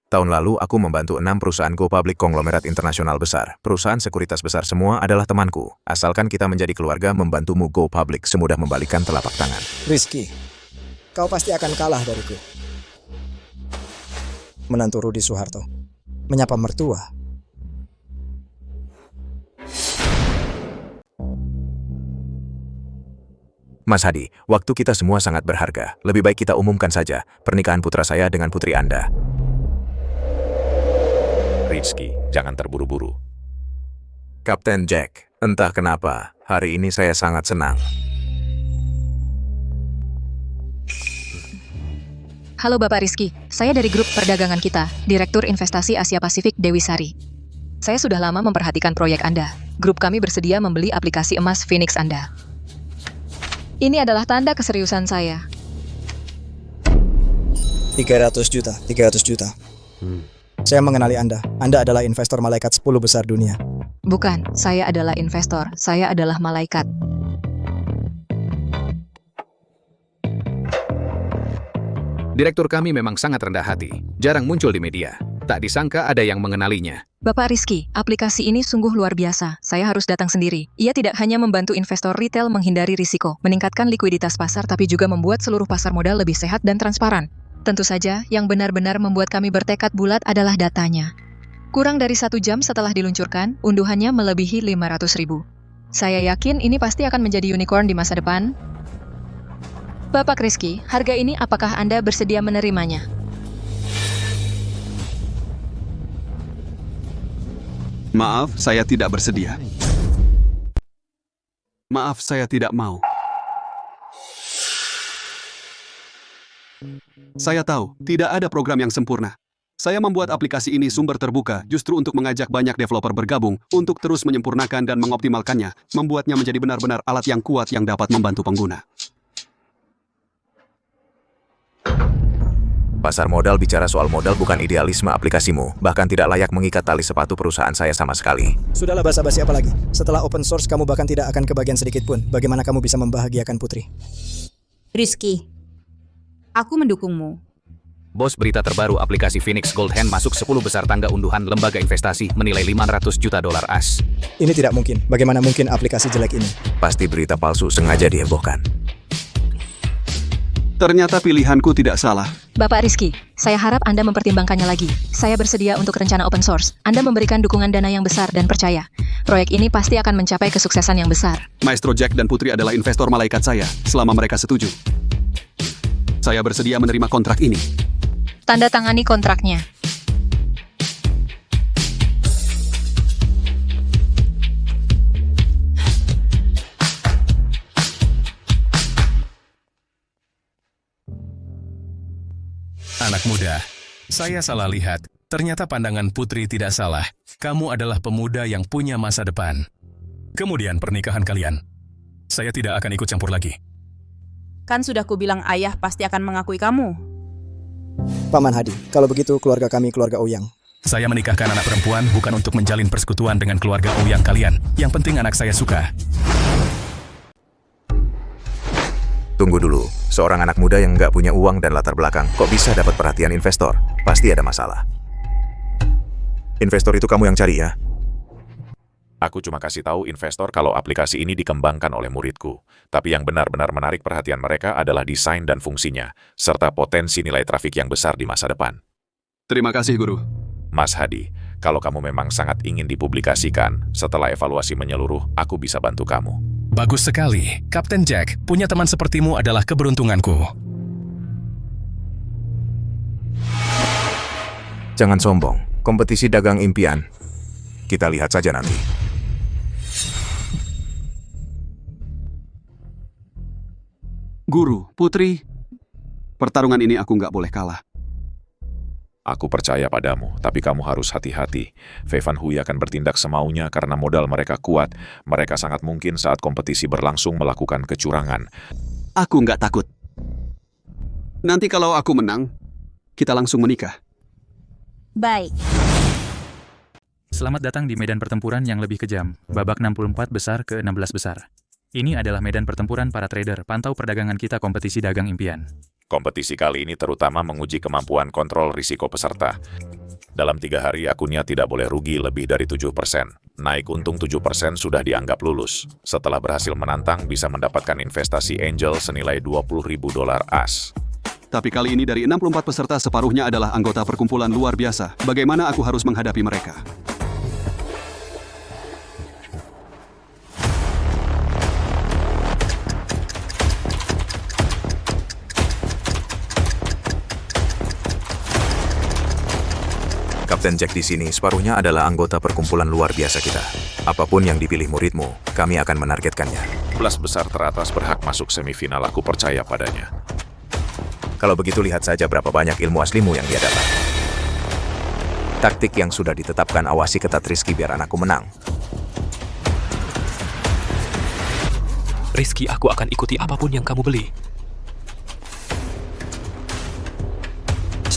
Tahun lalu, aku membantu 6 perusahaan go public konglomerat internasional besar. Perusahaan sekuritas besar semua adalah temanku. Asalkan kita menjadi keluarga, membantumu go public semudah membalikkan telapak tangan. Rizky, kau pasti akan kalah dariku. Menantu Rudi Soeharto menyapa mertua. Mas Hadi, waktu kita semua sangat berharga. Lebih baik kita umumkan saja pernikahan putra saya dengan putri Anda. Rizky, jangan terburu-buru. Kapten Jack, entah kenapa, hari ini saya sangat senang. Halo Bapak Rizky, saya dari grup perdagangan kita, Direktur Investasi Asia Pasifik Dewi Sari. Saya sudah lama memperhatikan proyek Anda. Grup kami bersedia membeli aplikasi emas Phoenix Anda. Ini adalah tanda keseriusan saya. 300 juta. Saya mengenali Anda. Anda adalah investor malaikat 10 besar dunia. Bukan, saya adalah investor. Saya adalah malaikat. Direktur kami memang sangat rendah hati. Jarang muncul di media. Tak disangka ada yang mengenalinya. Bapak Rizky, aplikasi ini sungguh luar biasa. Saya harus datang sendiri. Ia tidak hanya membantu investor retail menghindari risiko, meningkatkan likuiditas pasar, tapi juga membuat seluruh pasar modal lebih sehat dan transparan. Tentu saja, yang benar-benar membuat kami bertekad bulat adalah datanya. Kurang dari 1 jam setelah diluncurkan, unduhannya melebihi 500.000. Saya yakin ini pasti akan menjadi unicorn di masa depan. Bapak Rizky, harga ini apakah Anda bersedia menerimanya? Maaf, saya tidak bersedia. Maaf, saya tidak mau. Saya tahu, tidak ada program yang sempurna. Saya membuat aplikasi ini sumber terbuka justru untuk mengajak banyak developer bergabung untuk terus menyempurnakan dan mengoptimalkannya, membuatnya menjadi benar-benar alat yang kuat yang dapat membantu pengguna. Pasar modal bicara soal modal, bukan idealisme aplikasimu, bahkan tidak layak mengikat tali sepatu perusahaan saya sama sekali. Sudahlah basa-basi apa lagi? Setelah open source kamu bahkan tidak akan kebagian sedikit pun. Bagaimana kamu bisa membahagiakan Putri? Rizky, aku mendukungmu. Bos, berita terbaru, aplikasi Phoenix Goldhand masuk 10 besar tangga unduhan lembaga investasi menilai $500 juta AS. Ini tidak mungkin. Bagaimana mungkin aplikasi jelek ini? Pasti berita palsu sengaja dihebohkan. Ternyata pilihanku tidak salah. Bapak Rizky, saya harap Anda mempertimbangkannya lagi. Saya bersedia untuk rencana open source. Anda memberikan dukungan dana yang besar dan percaya. Proyek ini pasti akan mencapai kesuksesan yang besar. Maestro Jack dan Putri adalah investor malaikat saya, selama mereka setuju. Saya bersedia menerima kontrak ini. Tanda tangani kontraknya. Anak muda, saya salah lihat. Ternyata pandangan Putri tidak salah. Kamu adalah pemuda yang punya masa depan. Kemudian pernikahan kalian. Saya tidak akan ikut campur lagi. Kan sudah kubilang ayah pasti akan mengakui kamu. Paman Hadi, kalau begitu keluarga kami keluarga Ouyang. Saya menikahkan anak perempuan bukan untuk menjalin persekutuan dengan keluarga Ouyang kalian. Yang penting anak saya suka. Tunggu dulu, seorang anak muda yang nggak punya uang dan latar belakang, kok bisa dapat perhatian investor? Pasti ada masalah. Investor itu kamu yang cari ya? Aku cuma kasih tahu investor kalau aplikasi ini dikembangkan oleh muridku. Tapi yang benar-benar menarik perhatian mereka adalah desain dan fungsinya, serta potensi nilai trafik yang besar di masa depan. Terima kasih, Guru. Mas Hadi, kalau kamu memang sangat ingin dipublikasikan, setelah evaluasi menyeluruh, aku bisa bantu kamu. Bagus sekali. Kapten Jack, punya teman sepertimu adalah keberuntunganku. Jangan sombong. Kompetisi dagang impian. Kita lihat saja nanti. Guru, Putri, pertarungan ini aku nggak boleh kalah. Aku percaya padamu, tapi kamu harus hati-hati. Fevan Hui akan bertindak semaunya karena modal mereka kuat. Mereka sangat mungkin saat kompetisi berlangsung melakukan kecurangan. Aku nggak takut. Nanti kalau aku menang, kita langsung menikah. Baik. Selamat datang di medan pertempuran yang lebih kejam, babak 64 besar ke 16 besar. Ini adalah medan pertempuran para trader, pantau perdagangan kita kompetisi dagang impian. Kompetisi kali ini terutama menguji kemampuan kontrol risiko peserta. Dalam 3 hari akunnya tidak boleh rugi lebih dari 7%. Naik untung 7% sudah dianggap lulus. Setelah berhasil menantang, bisa mendapatkan investasi angel senilai $20.000 AS. Tapi kali ini dari 64 peserta separuhnya adalah anggota perkumpulan luar biasa. Bagaimana aku harus menghadapi mereka? Kapten Jack di sini separuhnya adalah anggota perkumpulan luar biasa kita. Apapun yang dipilih muridmu, kami akan menargetkannya. 11 besar teratas berhak masuk semifinal, aku percaya padanya. Kalau begitu lihat saja berapa banyak ilmu aslimu yang dia dapat. Taktik yang sudah ditetapkan, awasi ketat Rizky biar anakku menang. Rizky, aku akan ikuti apapun yang kamu beli.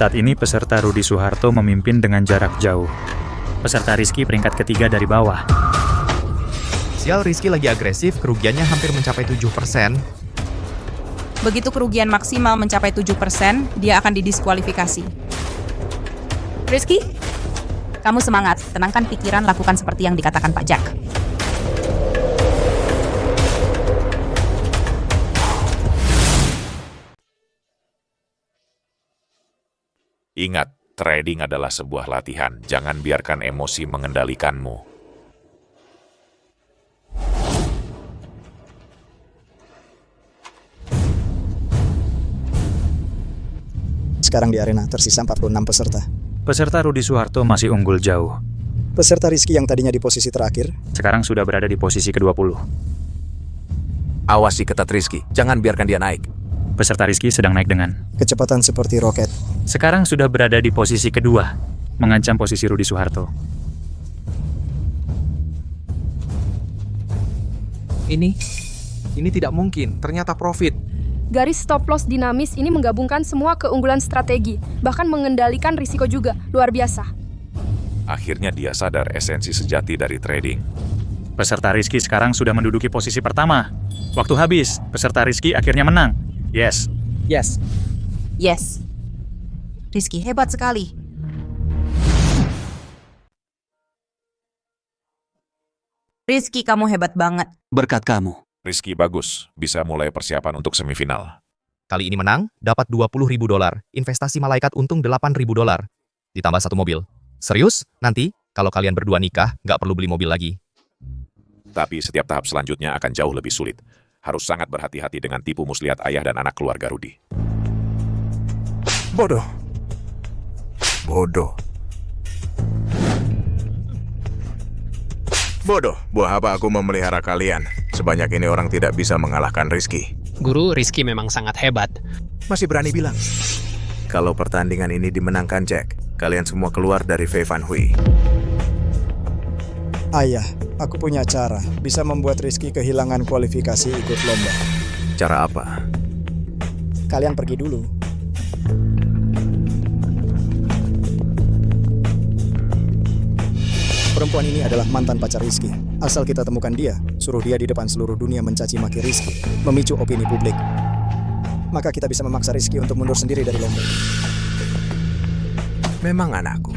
Saat ini peserta Rudi Suharto memimpin dengan jarak jauh. Peserta Rizky peringkat ketiga dari bawah. Sial, Rizky lagi agresif, kerugiannya hampir mencapai 7%. Begitu kerugian maksimal mencapai 7%, dia akan didiskualifikasi. Rizky, Kamu semangat, tenangkan pikiran, lakukan seperti yang dikatakan Pak Jack. Ingat, trading adalah sebuah latihan. Jangan biarkan emosi mengendalikanmu. Sekarang di arena tersisa 46 peserta. Peserta Rudi Soeharto masih unggul jauh. Peserta Rizky yang tadinya di posisi terakhir, Sekarang sudah berada di posisi ke-20. Awasi ketat Rizky, jangan biarkan dia naik. Peserta Rizky sedang naik dengan kecepatan seperti roket. sekarang sudah berada di posisi kedua, mengancam posisi Rudi Soeharto. Ini tidak mungkin, ternyata profit. Garis stop loss dinamis ini menggabungkan semua keunggulan strategi, bahkan mengendalikan risiko juga. Luar biasa. Akhirnya dia sadar esensi sejati dari trading. Peserta Rizky sekarang sudah menduduki posisi pertama. Waktu habis, peserta Rizky akhirnya menang. Yes. Yes. Yes. Rizky hebat sekali. Rizky, kamu hebat banget. Berkat kamu. Rizky bagus, bisa mulai persiapan untuk semifinal. Kali ini menang, dapat $20.000. Investasi malaikat untung $8.000. Ditambah 1 mobil. Serius? Nanti, kalau kalian berdua nikah, nggak perlu beli mobil lagi. Tapi setiap tahap selanjutnya akan jauh lebih sulit. Harus sangat berhati-hati dengan tipu muslihat ayah dan anak keluarga Rudi. Bodoh. Bodoh. Bodoh, buah apa aku memelihara kalian? Sebanyak ini orang tidak bisa mengalahkan Rizky. Guru, Rizky memang sangat hebat. Masih berani bilang? Kalau pertandingan ini dimenangkan Jack, kalian semua keluar dari Fei Fan Hui. Ayah, aku punya cara bisa membuat Rizky kehilangan kualifikasi ikut lomba. Cara apa? Kalian pergi dulu. Perempuan ini adalah mantan pacar Rizky. Asal kita temukan dia, suruh dia di depan seluruh dunia mencaci maki Rizky, memicu opini publik. Maka kita bisa memaksa Rizky untuk mundur sendiri dari lomba. Memang anakku.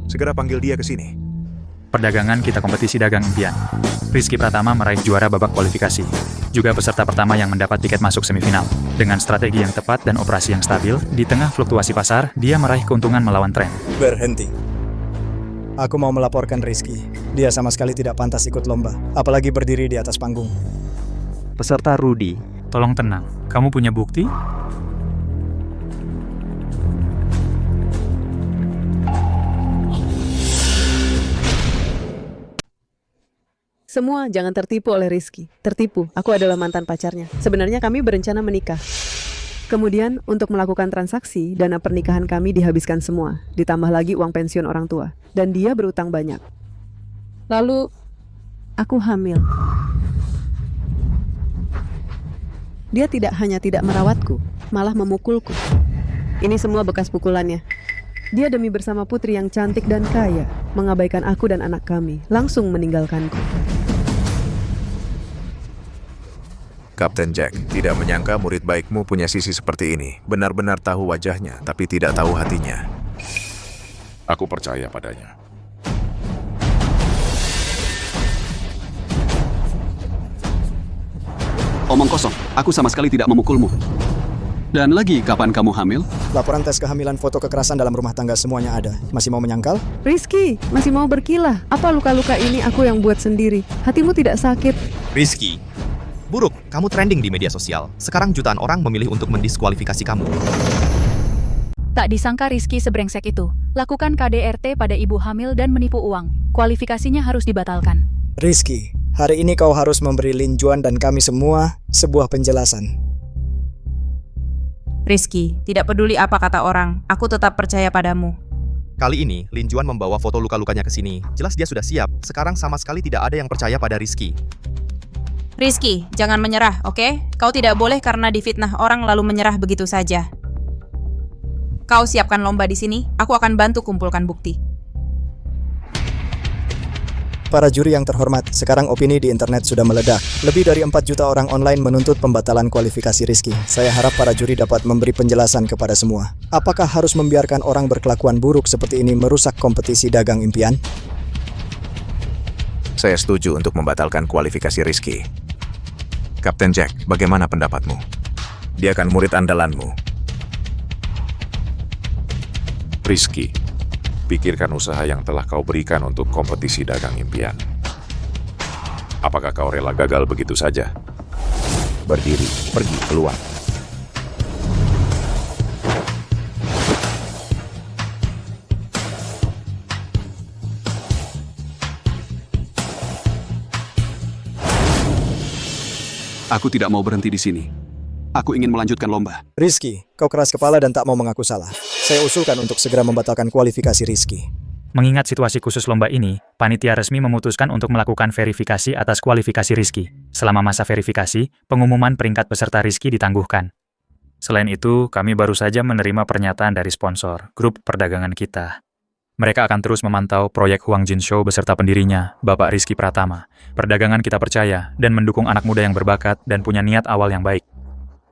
Segera panggil dia ke sini. Perdagangan kita kompetisi dagang impian. Rizky Pratama meraih juara babak kualifikasi. Juga peserta pertama yang mendapat tiket masuk semifinal. Dengan strategi yang tepat dan operasi yang stabil, di tengah fluktuasi pasar, dia meraih keuntungan melawan tren. Berhenti. Aku mau melaporkan Rizky. Dia sama sekali tidak pantas ikut lomba, apalagi berdiri di atas panggung. Peserta Rudi. Tolong tenang, kamu punya bukti? Semua jangan tertipu oleh Rizky. Tertipu, aku adalah mantan pacarnya. Sebenarnya kami berencana menikah. Kemudian, untuk melakukan transaksi, dana pernikahan kami dihabiskan semua, ditambah lagi uang pensiun orang tua. Dan dia berutang banyak. Lalu, aku hamil. Dia tidak hanya tidak merawatku, malah memukulku. Ini semua bekas pukulannya. Dia demi bersama putri yang cantik dan kaya, mengabaikan aku dan anak kami, langsung meninggalkanku. Kapten Jack, tidak menyangka murid baikmu punya sisi seperti ini. Benar-benar tahu wajahnya, tapi tidak tahu hatinya. Aku percaya padanya. Omong kosong, aku sama sekali tidak memukulmu. Dan lagi, kapan kamu hamil? Laporan tes kehamilan, foto kekerasan dalam rumah tangga, semuanya ada. Masih mau menyangkal? Rizky, masih mau berkilah. Apa luka-luka ini aku yang buat sendiri? Hatimu tidak sakit? Rizky, buruk, kamu trending di media sosial. Sekarang jutaan orang memilih untuk mendiskualifikasi kamu. Tak disangka Rizky sebrengsek itu. Lakukan KDRT pada ibu hamil dan menipu uang. Kualifikasinya harus dibatalkan. Rizky, hari ini kau harus memberi Lin Juan dan kami semua sebuah penjelasan. Rizky, tidak peduli apa kata orang, aku tetap percaya padamu. Kali ini, Lin Juan membawa foto luka-lukanya ke sini. Jelas dia sudah siap. Sekarang sama sekali tidak ada yang percaya pada Rizky. Rizky, jangan menyerah, oke? Kau tidak boleh karena difitnah orang lalu menyerah begitu saja. Kau siapkan lomba di sini, aku akan bantu kumpulkan bukti. Para juri yang terhormat, sekarang opini di internet sudah meledak. Lebih dari 4 juta orang online menuntut pembatalan kualifikasi Rizky. Saya harap para juri dapat memberi penjelasan kepada semua. Apakah harus membiarkan orang berkelakuan buruk seperti ini merusak kompetisi dagang impian? Saya setuju untuk membatalkan kualifikasi Rizky. Kapten Jack, bagaimana pendapatmu? Dia kan murid andalanmu. Rizky, pikirkan usaha yang telah kau berikan untuk kompetisi dagang impian. Apakah kau rela gagal begitu saja? Berdiri, pergi, keluar. Aku tidak mau berhenti di sini. Aku ingin melanjutkan lomba. Rizky, kau keras kepala dan tak mau mengaku salah. Saya usulkan untuk segera membatalkan kualifikasi Rizky. Mengingat situasi khusus lomba ini, panitia resmi memutuskan untuk melakukan verifikasi atas kualifikasi Rizky. Selama masa verifikasi, pengumuman peringkat peserta Rizky ditangguhkan. Selain itu, kami baru saja menerima pernyataan dari sponsor, grup perdagangan kita. Mereka akan terus memantau proyek Huang Jin Show beserta pendirinya, Bapak Rizky Pratama. Perdagangan kita percaya dan mendukung anak muda yang berbakat dan punya niat awal yang baik.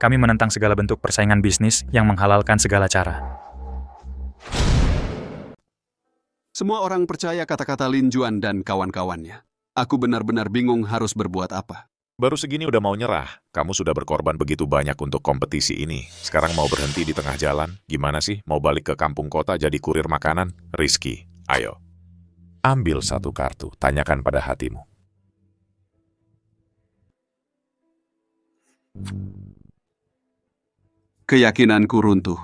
Kami menentang segala bentuk persaingan bisnis yang menghalalkan segala cara. Semua orang percaya kata-kata Lin Juan dan kawan-kawannya. Aku benar-benar bingung harus berbuat apa. Baru segini udah mau nyerah. Kamu sudah berkorban begitu banyak untuk kompetisi ini. Sekarang mau berhenti di tengah jalan? Gimana sih? Mau balik ke kampung kota jadi kurir makanan? Rizky, ayo. Ambil satu kartu, tanyakan pada hatimu. Keyakinanku runtuh.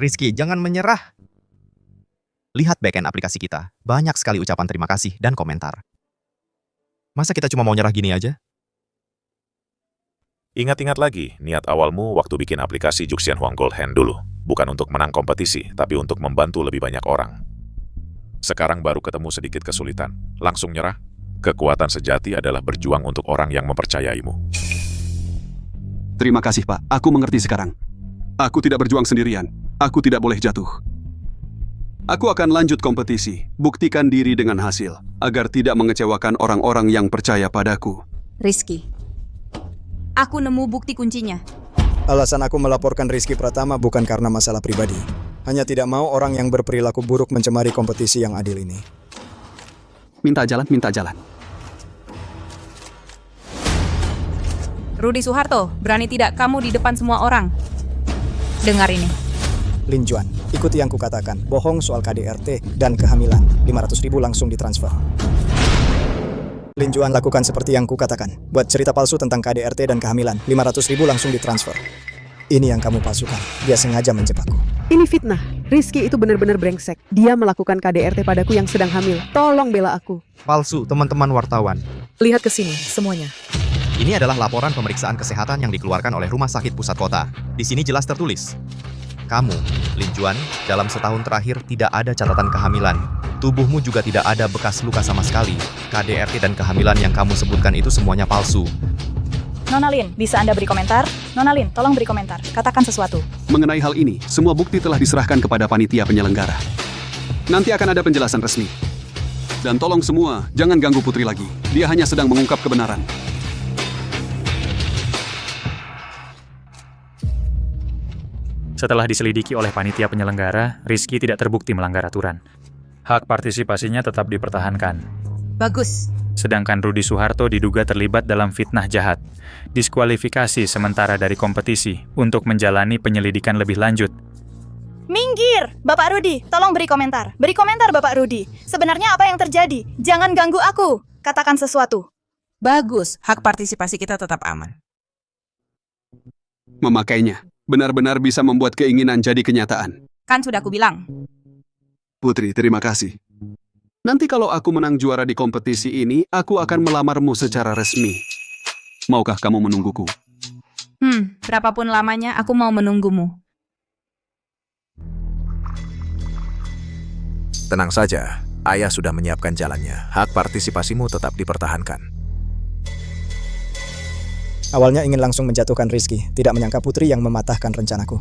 Rizky, jangan menyerah. Lihat backend aplikasi kita. Banyak sekali ucapan terima kasih dan komentar. Masa kita cuma mau nyerah gini aja? Ingat-ingat lagi, niat awalmu waktu bikin aplikasi Juxian Huang Gold Hand dulu. Bukan untuk menang kompetisi, tapi untuk membantu lebih banyak orang. Sekarang baru ketemu sedikit kesulitan. Langsung nyerah? Kekuatan sejati adalah berjuang untuk orang yang mempercayaimu. Terima kasih, Pak. Aku mengerti sekarang. Aku tidak berjuang sendirian. Aku tidak boleh jatuh. Aku akan lanjut kompetisi, buktikan diri dengan hasil, agar tidak mengecewakan orang-orang yang percaya padaku. Rizky, aku nemu bukti kuncinya. Alasan aku melaporkan Rizky Pratama bukan karena masalah pribadi. Hanya tidak mau orang yang berperilaku buruk mencemari kompetisi yang adil ini. Minta jalan, minta jalan. Rudi Suharto, berani tidak kamu di depan semua orang? Dengar ini. Lin Juan, ikuti yang kukatakan. Bohong soal KDRT dan kehamilan. 500.000 langsung ditransfer. Lin Juan, lakukan seperti yang kukatakan. Buat cerita palsu tentang KDRT dan kehamilan. 500.000 langsung ditransfer. Ini yang kamu palsukan. Dia sengaja menjebakku. Ini fitnah. Rizky itu benar-benar brengsek. Dia melakukan KDRT padaku yang sedang hamil. Tolong bela aku. Palsu, teman-teman wartawan. Lihat ke sini, semuanya. Ini adalah laporan pemeriksaan kesehatan yang dikeluarkan oleh Rumah Sakit Pusat Kota. Di sini jelas tertulis. Kamu, Lin Juan, dalam setahun terakhir tidak ada catatan kehamilan. Tubuhmu juga tidak ada bekas luka sama sekali. KDRT dan kehamilan yang kamu sebutkan itu semuanya palsu. Nona Lin, bisa Anda beri komentar? Nona Lin, tolong beri komentar. Katakan sesuatu. Mengenai hal ini, semua bukti telah diserahkan kepada panitia penyelenggara. Nanti akan ada penjelasan resmi. Dan tolong semua, jangan ganggu Putri lagi. Dia hanya sedang mengungkap kebenaran. Setelah diselidiki oleh panitia penyelenggara, Rizky tidak terbukti melanggar aturan. Hak partisipasinya tetap dipertahankan. Bagus. Sedangkan Rudi Suharto diduga terlibat dalam fitnah jahat. Diskualifikasi sementara dari kompetisi untuk menjalani penyelidikan lebih lanjut. Minggir! Bapak Rudi, tolong beri komentar. Beri komentar, Bapak Rudi. Sebenarnya apa yang terjadi? Jangan ganggu aku. Katakan sesuatu. Bagus, hak partisipasi kita tetap aman. Memakainya benar-benar bisa membuat keinginan jadi kenyataan. Kan sudah aku bilang. Putri, terima kasih. Nanti kalau aku menang juara di kompetisi ini, aku akan melamarmu secara resmi. Maukah kamu menungguku? Berapapun lamanya, aku mau menunggumu. Tenang saja, ayah sudah menyiapkan jalannya. Hak partisipasimu tetap dipertahankan. Awalnya ingin langsung menjatuhkan Rizky, tidak menyangka Putri yang mematahkan rencanaku.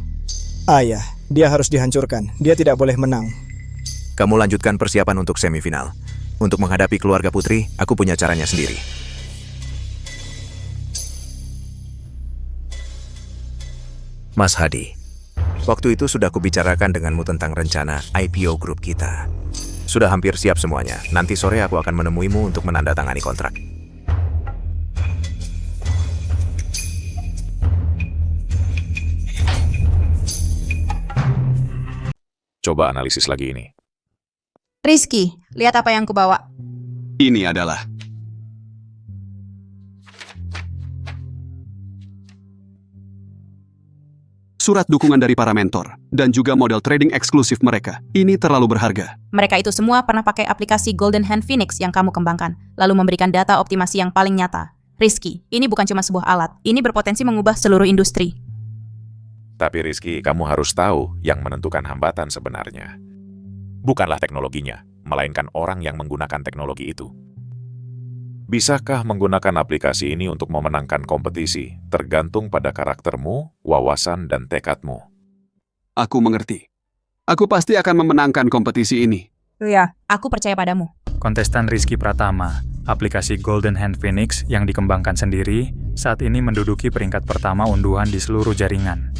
Ayah, dia harus dihancurkan. Dia tidak boleh menang. Kamu lanjutkan persiapan untuk semifinal. Untuk menghadapi keluarga Putri, aku punya caranya sendiri. Mas Hadi, waktu itu sudah kubicarakan denganmu tentang rencana IPO grup kita. Sudah hampir siap semuanya. Nanti sore aku akan menemuimu untuk menandatangani kontrak. Coba analisis lagi ini. Rizky, lihat apa yang kubawa. Ini adalah surat dukungan dari para mentor, dan juga model trading eksklusif mereka. Ini terlalu berharga. Mereka itu semua pernah pakai aplikasi Golden Hand Phoenix yang kamu kembangkan, lalu memberikan data optimasi yang paling nyata. Rizky, ini bukan cuma sebuah alat, ini berpotensi mengubah seluruh industri. Tapi Rizky, kamu harus tahu yang menentukan hambatan sebenarnya. Bukanlah teknologinya, melainkan orang yang menggunakan teknologi itu. Bisakah menggunakan aplikasi ini untuk memenangkan kompetisi, tergantung pada karaktermu, wawasan, dan tekadmu. Aku mengerti. Aku pasti akan memenangkan kompetisi ini. Iya, aku percaya padamu. Kontestan Rizky Pratama, aplikasi Golden Hand Phoenix yang dikembangkan sendiri, saat ini menduduki peringkat pertama unduhan di seluruh jaringan.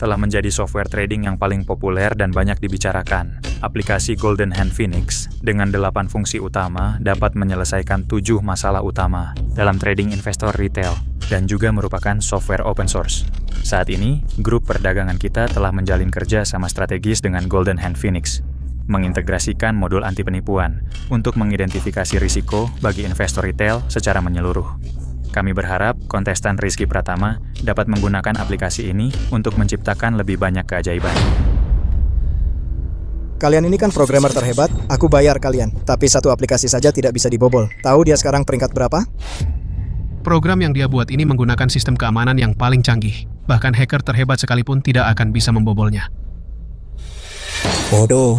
Telah menjadi software trading yang paling populer dan banyak dibicarakan. Aplikasi Golden Hand Phoenix dengan 8 fungsi utama dapat menyelesaikan 7 masalah utama dalam trading investor retail dan juga merupakan software open source. Saat ini, grup perdagangan kita telah menjalin kerja sama strategis dengan Golden Hand Phoenix, mengintegrasikan modul anti penipuan untuk mengidentifikasi risiko bagi investor retail secara menyeluruh. Kami berharap kontestan Rizky Pratama dapat menggunakan aplikasi ini untuk menciptakan lebih banyak keajaiban. Kalian ini kan programmer terhebat, aku bayar kalian. Tapi satu aplikasi saja tidak bisa dibobol. Tahu dia sekarang peringkat berapa? Program yang dia buat ini menggunakan sistem keamanan yang paling canggih. Bahkan hacker terhebat sekalipun tidak akan bisa membobolnya. Bodoh.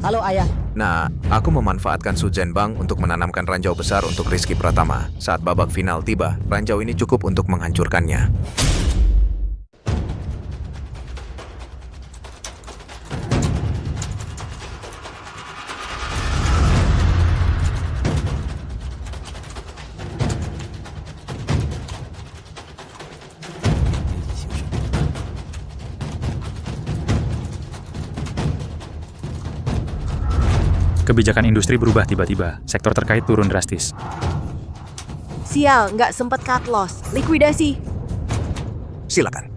Halo ayah. Nah, aku memanfaatkan Sujen Bank untuk menanamkan ranjau besar untuk Rizky Pratama. Saat babak final tiba, ranjau ini cukup untuk menghancurkannya. Kebijakan industri berubah tiba-tiba, sektor terkait turun drastis. Sial, nggak sempet cut loss. Likuidasi. Silakan.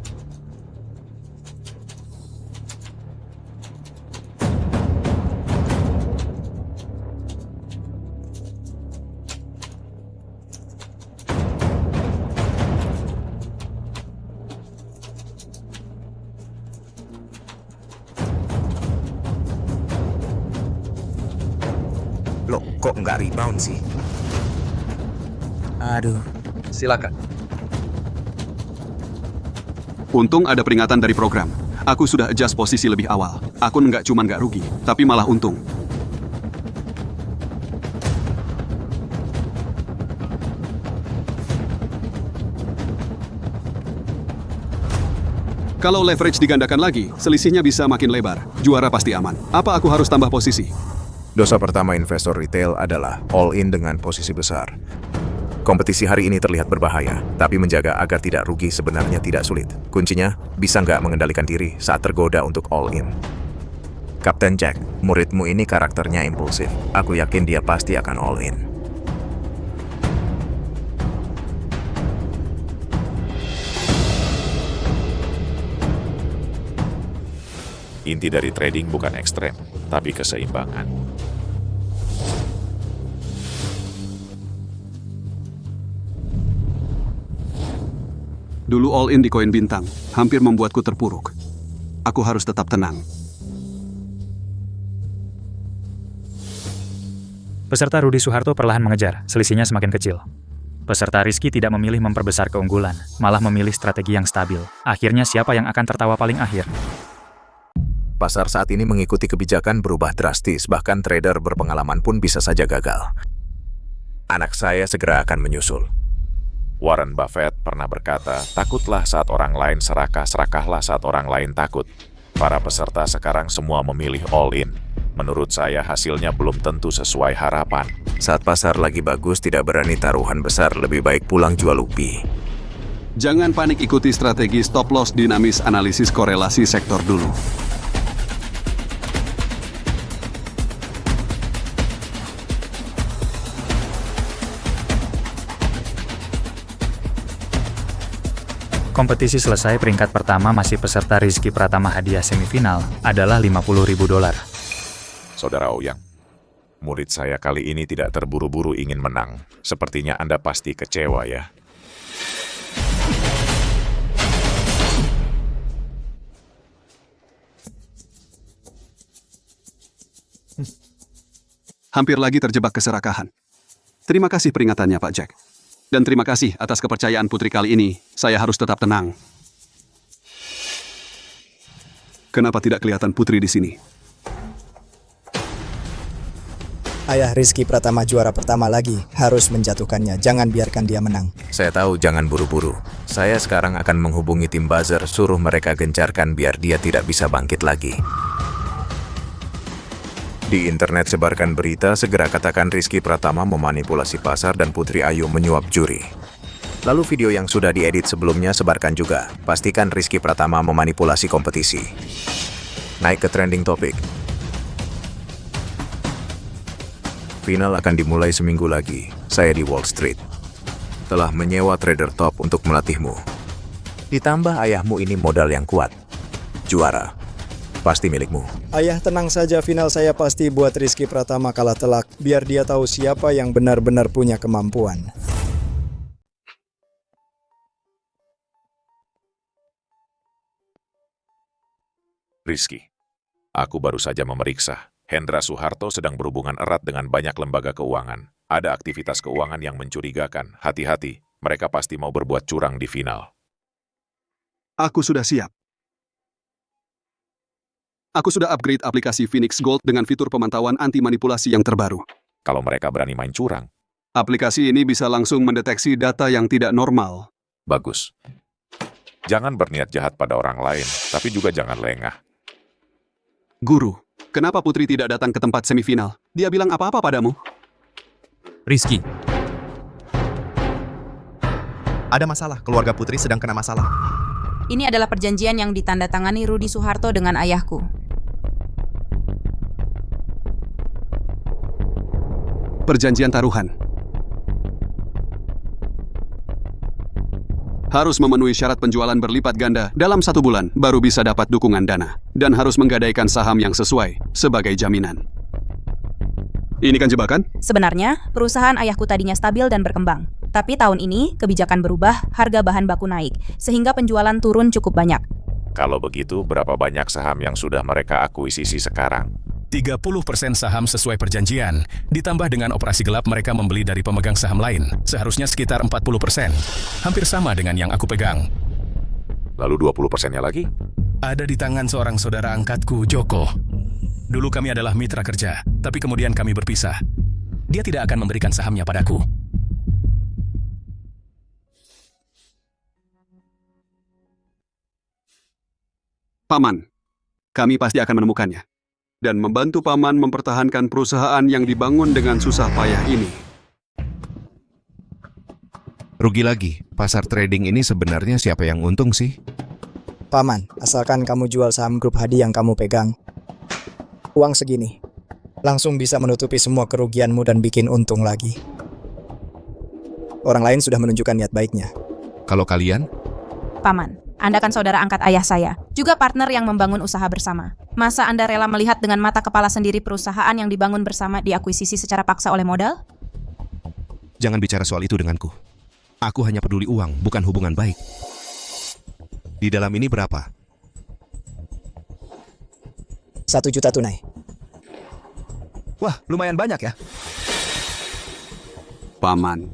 Loh, kok nggak rebound sih? Aduh. Silakan. Untung ada peringatan dari program. Aku sudah adjust posisi lebih awal. Aku nggak cuma nggak rugi, tapi malah untung. Kalau leverage digandakan lagi, selisihnya bisa makin lebar. Juara pasti aman. Apa aku harus tambah posisi? Dosa pertama investor retail adalah all-in dengan posisi besar. Kompetisi hari ini terlihat berbahaya, tapi menjaga agar tidak rugi sebenarnya tidak sulit. Kuncinya, bisa nggak mengendalikan diri saat tergoda untuk all-in. Kapten Jack, muridmu ini karakternya impulsif. Aku yakin dia pasti akan all-in. Inti dari trading bukan ekstrem, tapi keseimbangan. Dulu all-in di koin bintang, hampir membuatku terpuruk. Aku harus tetap tenang. Peserta Rudi Suharto perlahan mengejar, selisihnya semakin kecil. Peserta Rizky tidak memilih memperbesar keunggulan, malah memilih strategi yang stabil. Akhirnya siapa yang akan tertawa paling akhir? Pasar saat ini mengikuti kebijakan berubah drastis, bahkan trader berpengalaman pun bisa saja gagal. Anak saya segera akan menyusul. Warren Buffett pernah berkata, takutlah saat orang lain serakah, serakahlah saat orang lain takut. Para peserta sekarang semua memilih all-in. Menurut saya hasilnya belum tentu sesuai harapan. Saat pasar lagi bagus, tidak berani taruhan besar, lebih baik pulang jual UPI. Jangan panik, ikuti strategi stop loss dinamis analisis korelasi sektor dulu. Kompetisi selesai, peringkat pertama masih peserta Rizky Pratama, hadiah semifinal adalah $50.000. Saudara Ouyang, murid saya kali ini tidak terburu-buru ingin menang. Sepertinya Anda pasti kecewa ya. Hampir lagi terjebak keserakahan. Terima kasih peringatannya, Pak Jack. Dan terima kasih atas kepercayaan Putri kali ini. Saya harus tetap tenang. Kenapa tidak kelihatan Putri di sini? Ayah Rizky Pratama juara pertama lagi, harus menjatuhkannya. Jangan biarkan dia menang. Saya tahu, jangan buru-buru. Saya sekarang akan menghubungi tim buzzer, suruh mereka gencarkan biar dia tidak bisa bangkit lagi. Di internet sebarkan berita, segera katakan Rizky Pratama memanipulasi pasar dan Putri Ayu menyuap juri. Lalu video yang sudah diedit sebelumnya sebarkan juga. Pastikan Rizky Pratama memanipulasi kompetisi. Naik ke trending topik. Final akan dimulai seminggu lagi. Saya di Wall Street. Telah menyewa trader top untuk melatihmu. Ditambah ayahmu ini modal yang kuat. Juara. Pasti milikmu. Ayah, tenang saja, final saya pasti buat Rizky Pratama kalah telak, biar dia tahu siapa yang benar-benar punya kemampuan. Rizky, aku baru saja memeriksa. Hendra Suharto sedang berhubungan erat dengan banyak lembaga keuangan. Ada aktivitas keuangan yang mencurigakan. Hati-hati, mereka pasti mau berbuat curang di final. Aku sudah siap. Aku sudah upgrade aplikasi Phoenix Gold dengan fitur pemantauan anti-manipulasi yang terbaru. Kalau mereka berani main curang, aplikasi ini bisa langsung mendeteksi data yang tidak normal. bagus. Jangan berniat jahat pada orang lain, tapi juga jangan lengah. Guru, kenapa Putri tidak datang ke tempat semifinal? Dia bilang apa-apa padamu? Rizky. Ada masalah, keluarga Putri sedang kena masalah. Ini adalah perjanjian yang ditandatangani Rudi Suharto dengan ayahku. Perjanjian taruhan. Harus memenuhi syarat penjualan berlipat ganda dalam 1 bulan, baru bisa dapat dukungan dana. Dan harus menggadaikan saham yang sesuai sebagai jaminan. Ini kan jebakan? Sebenarnya, perusahaan ayahku tadinya stabil dan berkembang. Tapi tahun ini, kebijakan berubah, harga bahan baku naik, sehingga penjualan turun cukup banyak. Kalau begitu, berapa banyak saham yang sudah mereka akuisisi sekarang? 30% saham sesuai perjanjian, ditambah dengan operasi gelap mereka membeli dari pemegang saham lain, seharusnya sekitar 40%. Hampir sama dengan yang aku pegang. Lalu 20%-nya lagi? Ada di tangan seorang saudara angkatku, Joko. Dulu kami adalah mitra kerja, tapi kemudian kami berpisah. Dia tidak akan memberikan sahamnya padaku. Paman, kami pasti akan menemukannya. Dan membantu Paman mempertahankan perusahaan yang dibangun dengan susah payah ini. Rugi lagi. Pasar trading ini sebenarnya siapa yang untung sih? Paman, asalkan kamu jual saham grup Hadi yang kamu pegang. Uang segini. Langsung bisa menutupi semua kerugianmu dan bikin untung lagi. Orang lain sudah menunjukkan niat baiknya. Kalau kalian? Paman, Anda kan saudara angkat ayah saya, juga partner yang membangun usaha bersama. Masa Anda rela melihat dengan mata kepala sendiri perusahaan yang dibangun bersama diakuisisi secara paksa oleh modal? Jangan bicara soal itu denganku. Aku hanya peduli uang, bukan hubungan baik. Di dalam ini berapa? 1 juta tunai. Wah, lumayan banyak ya. Paman,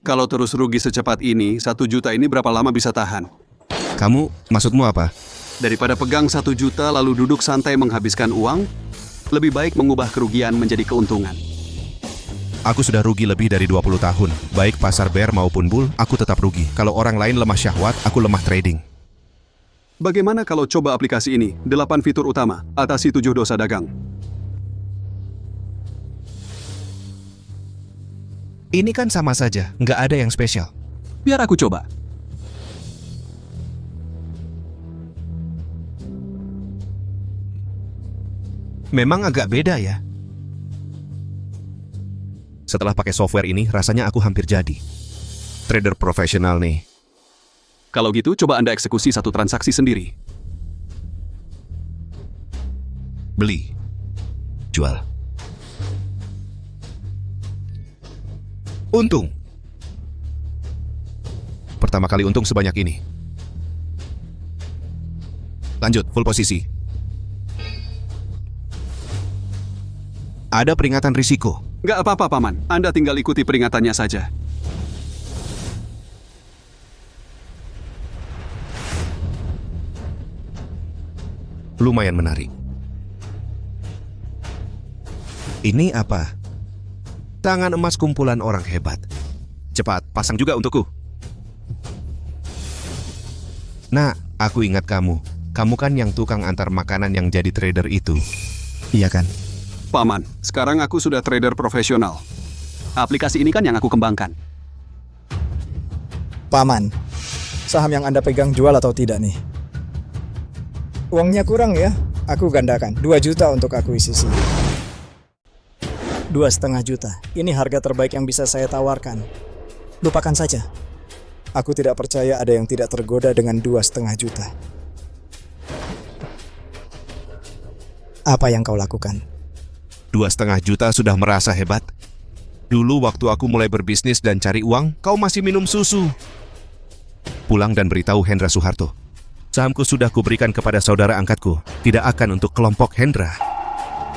kalau terus rugi secepat ini, 1 juta ini berapa lama bisa tahan? Kamu, maksudmu apa? Daripada pegang 1 juta lalu duduk santai menghabiskan uang, lebih baik mengubah kerugian menjadi keuntungan. Aku sudah rugi lebih dari 20 tahun. Baik pasar bear maupun bull, aku tetap rugi. Kalau orang lain lemah syahwat, aku lemah trading. Bagaimana kalau coba aplikasi ini, 8 fitur utama, atasi 7 dosa dagang. Ini kan sama saja, nggak ada yang spesial. Biar aku coba. Memang agak beda ya. Setelah pakai software ini, rasanya aku hampir jadi trader profesional nih. Kalau gitu, coba Anda eksekusi satu transaksi sendiri. Beli, jual. Untung. Pertama kali untung sebanyak ini. Lanjut, full posisi. Ada peringatan risiko. Nggak apa-apa, Paman. Anda tinggal ikuti peringatannya saja. Lumayan menarik. Ini apa? Tangan emas kumpulan orang hebat. Cepat, pasang juga untukku. Nah, aku ingat kamu. Kamu kan yang tukang antar makanan yang jadi trader itu. Iya kan? Paman, sekarang aku sudah trader profesional. Aplikasi ini kan yang aku kembangkan. Paman, saham yang Anda pegang jual atau tidak nih? Uangnya kurang ya? Aku gandakan, 2 juta untuk akuisisi. 2,5 juta. Ini harga terbaik yang bisa saya tawarkan. Lupakan saja. Aku tidak percaya ada yang tidak tergoda dengan 2,5 juta. Apa yang kau lakukan? 2,5 juta sudah merasa hebat? Dulu waktu aku mulai berbisnis dan cari uang, kau masih minum susu. Pulang dan beritahu Hendra Soeharto. Sahamku sudah kuberikan kepada saudara angkatku, tidak akan untuk kelompok Hendra.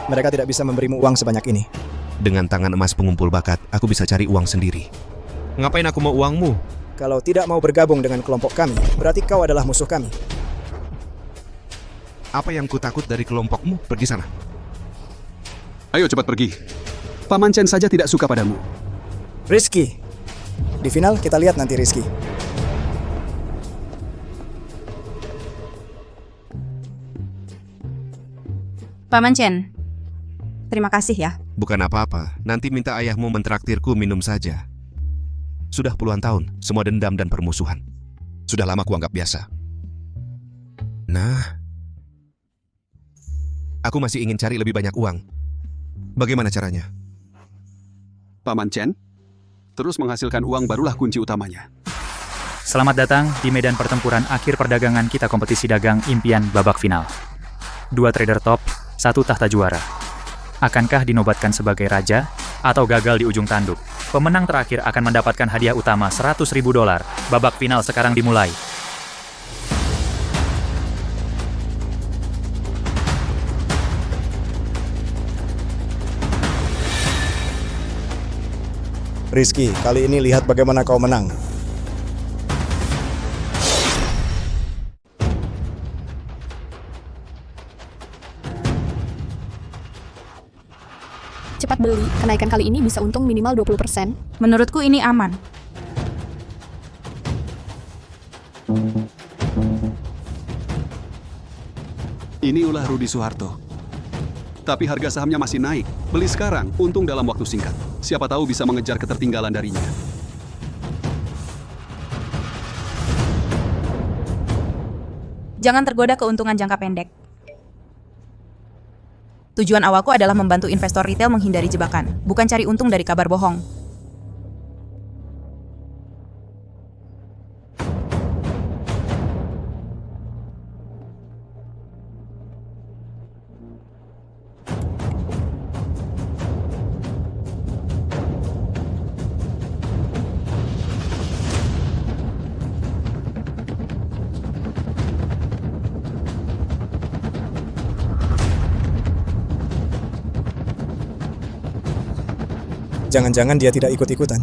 Mereka tidak bisa memberimu uang sebanyak ini. Dengan tangan emas pengumpul bakat, aku bisa cari uang sendiri. Ngapain aku mau uangmu? Kalau tidak mau bergabung dengan kelompok kami, berarti kau adalah musuh kami. Apa yang ku takut dari kelompokmu? Pergi sana. Ayo cepat pergi. Paman Chen saja tidak suka padamu. Rizky. Di final kita lihat nanti Rizky. Paman Chen, terima kasih ya. Bukan apa-apa, nanti minta ayahmu mentraktirku minum saja. Sudah puluhan tahun, semua dendam dan permusuhan. Sudah lama kuanggap biasa. Nah, aku masih ingin cari lebih banyak uang. Bagaimana caranya? Paman Chen, terus menghasilkan uang barulah kunci utamanya. Selamat datang di medan pertempuran akhir perdagangan kita kompetisi dagang impian babak final. 2 trader top, 1 tahta juara. Akankah dinobatkan sebagai raja atau gagal di ujung tanduk? Pemenang terakhir akan mendapatkan hadiah utama $100.000. Babak final sekarang dimulai. Rizky, kali ini lihat bagaimana kau menang. Cepat beli, kenaikan kali ini bisa untung minimal 20%. Menurutku ini aman. Ini ulah Rudi Soeharto. Tapi harga sahamnya masih naik. Beli sekarang, untung dalam waktu singkat. Siapa tahu bisa mengejar ketertinggalan darinya. Jangan tergoda keuntungan jangka pendek. Tujuan awalku adalah membantu investor retail menghindari jebakan, bukan cari untung dari kabar bohong. Jangan-jangan dia tidak ikut-ikutan.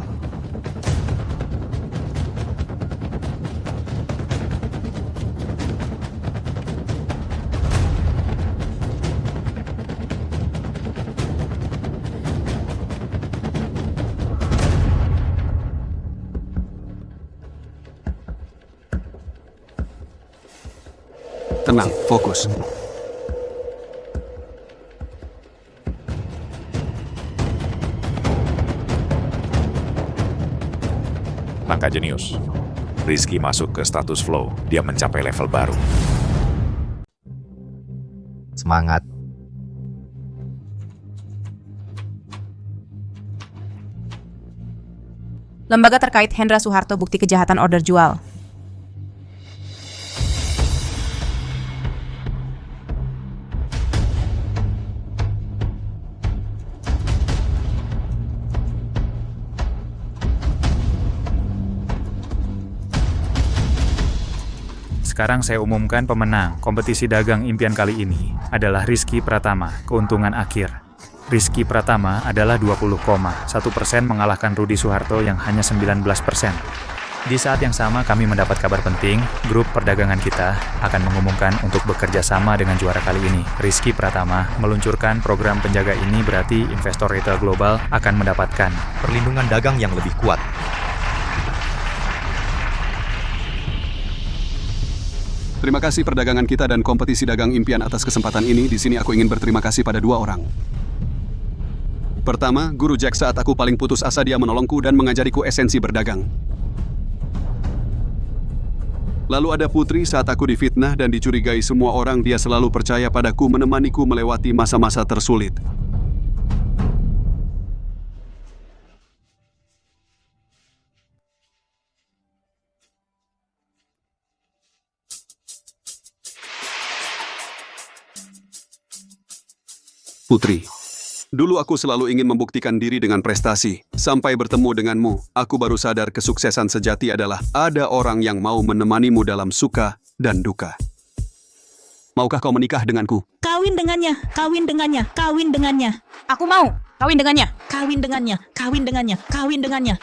Tenang, fokus. Langkah jenius. Rizky masuk ke status flow. Dia mencapai level baru. Semangat. Lembaga terkait Hendra Soeharto bukti kejahatan order jual. Sekarang saya umumkan pemenang kompetisi dagang impian kali ini adalah Rizky Pratama, keuntungan akhir. Rizky Pratama adalah 20,1% mengalahkan Rudi Soeharto yang hanya 19%. Di saat yang sama kami mendapat kabar penting, grup perdagangan kita akan mengumumkan untuk bekerja sama dengan juara kali ini. Rizky Pratama meluncurkan program penjaga ini berarti investor retail global akan mendapatkan perlindungan dagang yang lebih kuat. Terima kasih perdagangan kita dan kompetisi dagang impian atas kesempatan ini. Di sini aku ingin berterima kasih pada dua orang. Pertama, Guru Jack saat aku paling putus asa dia menolongku dan mengajariku esensi berdagang. Lalu ada Putri saat aku difitnah dan dicurigai semua orang, dia selalu percaya padaku, menemaniku melewati masa-masa tersulit. Putri, dulu aku selalu ingin membuktikan diri dengan prestasi. Sampai bertemu denganmu, aku baru sadar kesuksesan sejati adalah ada orang yang mau menemanimu dalam suka dan duka. Maukah kau menikah denganku? Kawin dengannya, kawin dengannya, kawin dengannya. Aku mau kawin dengannya. Kawin dengannya, kawin dengannya, kawin dengannya.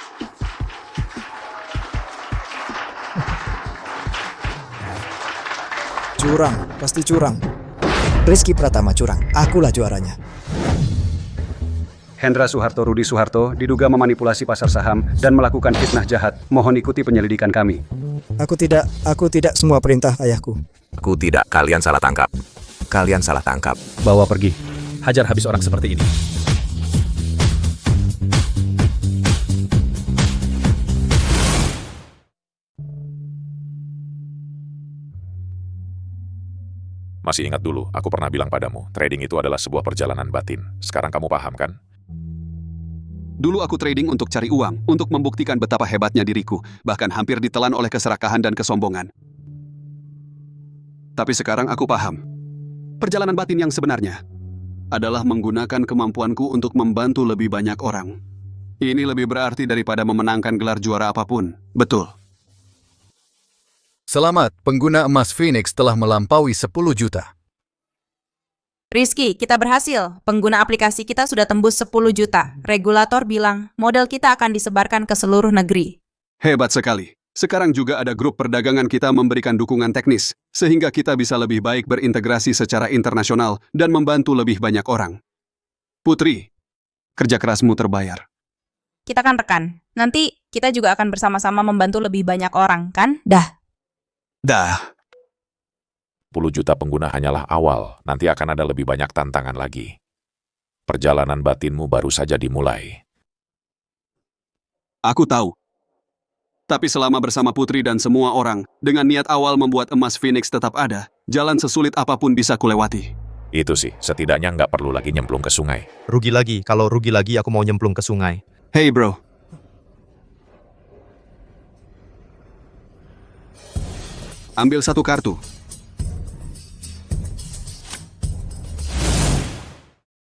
Curang, pasti curang. Rizky Pratama curang, akulah juaranya. Hendra Soeharto Rudi Soeharto diduga memanipulasi pasar saham dan melakukan fitnah jahat. Mohon ikuti penyelidikan kami. Aku tidak semua perintah ayahku. Aku tidak, kalian salah tangkap. Kalian salah tangkap. Bawa pergi. Hajar habis orang seperti ini. Masih ingat dulu, aku pernah bilang padamu, trading itu adalah sebuah perjalanan batin. Sekarang kamu paham kan? Dulu aku trading untuk cari uang, untuk membuktikan betapa hebatnya diriku, bahkan hampir ditelan oleh keserakahan dan kesombongan. Tapi sekarang aku paham. Perjalanan batin yang sebenarnya adalah menggunakan kemampuanku untuk membantu lebih banyak orang. Ini lebih berarti daripada memenangkan gelar juara apapun. Betul. Selamat, pengguna emas Phoenix telah melampaui 10 juta. Rizky, kita berhasil. Pengguna aplikasi kita sudah tembus 10 juta. Regulator bilang, modal kita akan disebarkan ke seluruh negeri. Hebat sekali. Sekarang juga ada grup perdagangan kita memberikan dukungan teknis, sehingga kita bisa lebih baik berintegrasi secara internasional dan membantu lebih banyak orang. Putri, kerja kerasmu terbayar. Kita kan rekan. Nanti kita juga akan bersama-sama membantu lebih banyak orang, kan? Dah. 10 juta pengguna hanyalah awal, nanti akan ada lebih banyak tantangan lagi. Perjalanan batinmu baru saja dimulai. Aku tahu. Tapi selama bersama Putri dan semua orang, dengan niat awal membuat emas Phoenix tetap ada, jalan sesulit apapun bisa kulewati. Itu sih, setidaknya nggak perlu lagi nyemplung ke sungai. Rugi lagi, kalau rugi lagi aku mau nyemplung ke sungai. Hey bro. Ambil satu kartu.